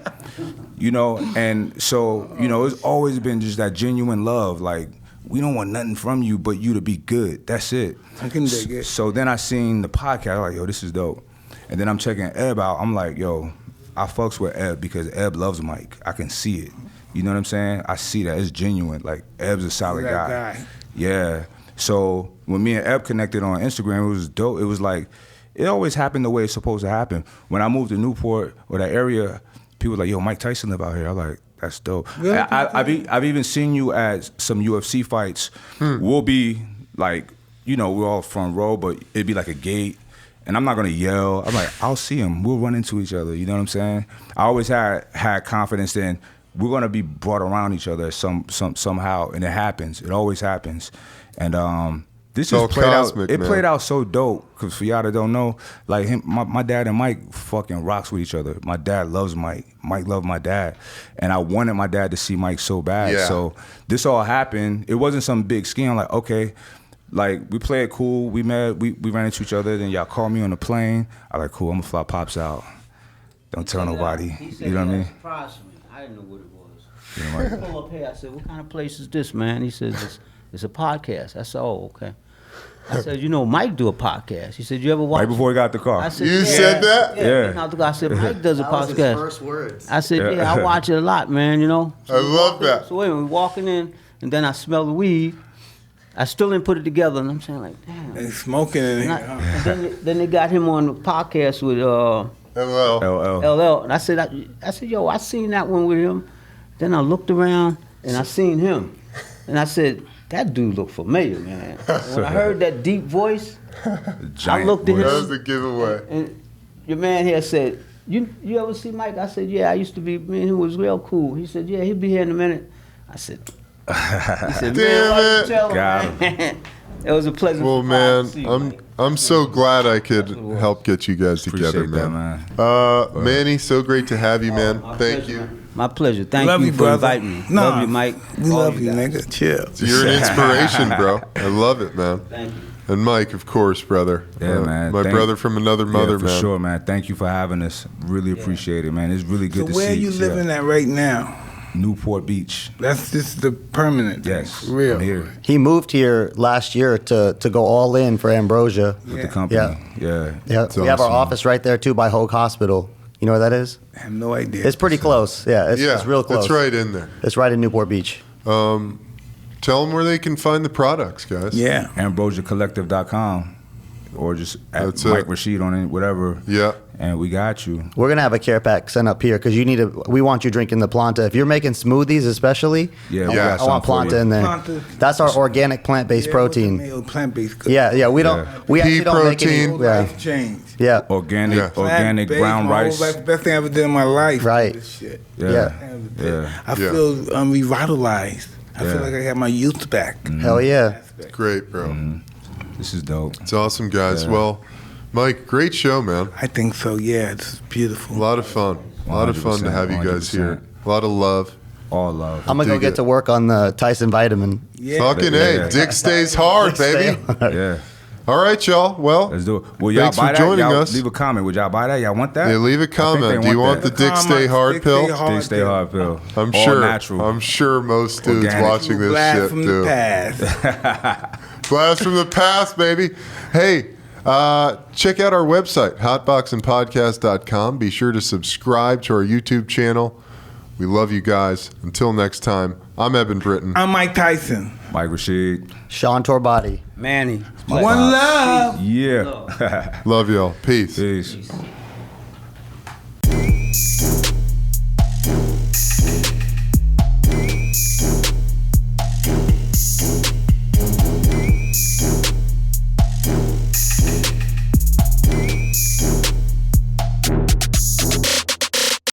You know, and so, you know, it's always been just that genuine love. Like, we don't want nothing from you but you to be good. That's it. I can dig it. So then I seen the podcast. I'm like, yo, this is dope. And then I'm checking Eb out. I'm like, yo, I fucks with Eb because Eb loves Mike. I can see it. You know what I'm saying? I see that. It's genuine. Like, Eb's a solid guy. Yeah. So when me and Eb connected on Instagram, it was dope. It was like, it always happened the way it's supposed to happen. When I moved to Newport or that area, people were like, yo, Mike Tyson live out here. I'm like, that's dope. Really? I've even seen you at some UFC fights. We'll be like, you know, we're all front row, but it'd be like a gate. And I'm not gonna yell. I'm like, I'll see him. We'll run into each other. You know what I'm saying? I always had confidence in we're gonna be brought around each other somehow, and it happens. It always happens. And this So just played out. cosmic, It man. played out so dope. Cause for y'all that don't know, like him, my dad and Mike fucking rocks with each other. My dad loves Mike. Mike loved my dad, and I wanted my dad to see Mike so bad. Yeah. So this all happened. It wasn't some big scheme. I'm like, okay, like we played cool. We met. We ran into each other. Then y'all called me on the plane. I like, cool. I'm gonna fly Pops out. Don't tell nobody. He said You know what I mean? surprised me. I didn't know what it was. You know, like, Pull up here. I said, what kind of place is this, man? He says, it's a podcast. I said, oh, okay. I said, you know, Mike do a podcast. He said, you ever watch? right before he got the car. I said, You yeah. said that? Yeah. I said, Mike does a That was his podcast. first words. I said, yeah, I watch it a lot, man, you know. So I we love walking- that. So wait, we walking in, and then I smell the weed. I still didn't put it together, and I'm saying, like, damn. And smoking in And, here. and then they got him on the podcast with Hello. LL. LL, and I said, yo, I seen that one with him. Then I looked around and I seen him, and I said, that dude looked familiar, man. And when I heard that deep voice, Giant looked at voice. That was the giveaway. and your man here said, you ever see Mike? I said, yeah, I used to be, man, he was real cool. He said, yeah, he'll be here in a minute. I said, he said, man, Damn why it. you tell him, Got man? It was a pleasant Well, surprise man, to see you, I'm Mike. I'm so glad I could help get you guys together, Appreciate that, man. man. Manny, so great to have you, man. My Thank pleasure, you. man. My pleasure. Thank Love you you, for brother. inviting me. Nah, Love you, Mike. We All love you, guys. nigga. Chill. You're an inspiration, bro. I love it, man. Thank you. And Mike, of course, brother. Yeah, man. My Thank- brother from another mother, yeah, for man. sure, man. Thank you for having us. Really appreciate it, man. It's really good So to where see are you see living at right now? Newport Beach. That's just the permanent thing. Yes, For real. I'm here He moved here last year to go all in for Ambrosia. with Yeah. the company. Yeah. Yeah. We have our awesome. office right there too by Hoag Hospital. You know where that is? I have no idea. It's pretty close. Yeah, it's real close. It's right in there. It's right in Newport Beach. Tell them where they can find the products, guys. Yeah. AmbrosiaCollective.com or just at That's Mike it. Rashid on it, whatever. Yeah. And we got you. We're gonna have a care pack sent up here because we want you drinking the planta. If you're making smoothies, especially, Yeah, we Yeah. got I want something for planta you. in there. Planta. That's our organic plant-based protein. Plant-based. Yeah, we don't. Yeah. We actually Pea don't make protein. any. Yeah, Life change. yeah, Organic, Yeah. organic Plant-based, brown my whole rice. life, best thing I ever did in my life. Right. This shit. Yeah. Yeah. I Yeah. feel revitalized. I Yeah. feel like I got my youth back. hell yeah. Great, bro. This is dope. It's awesome, guys. Yeah. Well, Mike, great show, man. I think so. Yeah, it's beautiful. A lot of fun. A lot of fun to 100%, have you guys here. A lot of love. All love. I'm gonna go dig get it. to work on the Tyson vitamin. Yeah. Fucking Yeah. A. Dick stays hard, baby. Yeah. All right, y'all. Well, Let's do it. Will y'all Thanks for buy that? joining Y'all us. Leave a comment. Would y'all buy that? Y'all want that? yeah, leave I a think comment. they Do you want the that. Dick Stay Hard Dick pill? Stay Hard Dick Stay pill. Hard pill. I'm All sure. natural. I'm sure most dudes Organic. watching this Blast shit from do. the past. Blast from the past, baby. Hey, check out our website, hotboxinpodcast.com. Be sure to subscribe to our YouTube channel. We love you guys. Until next time, I'm Eben Britton. I'm Mike Tyson. Mike Rashid. Sean Torbati. Manny. One love. Yeah. Love y'all. Peace. Peace.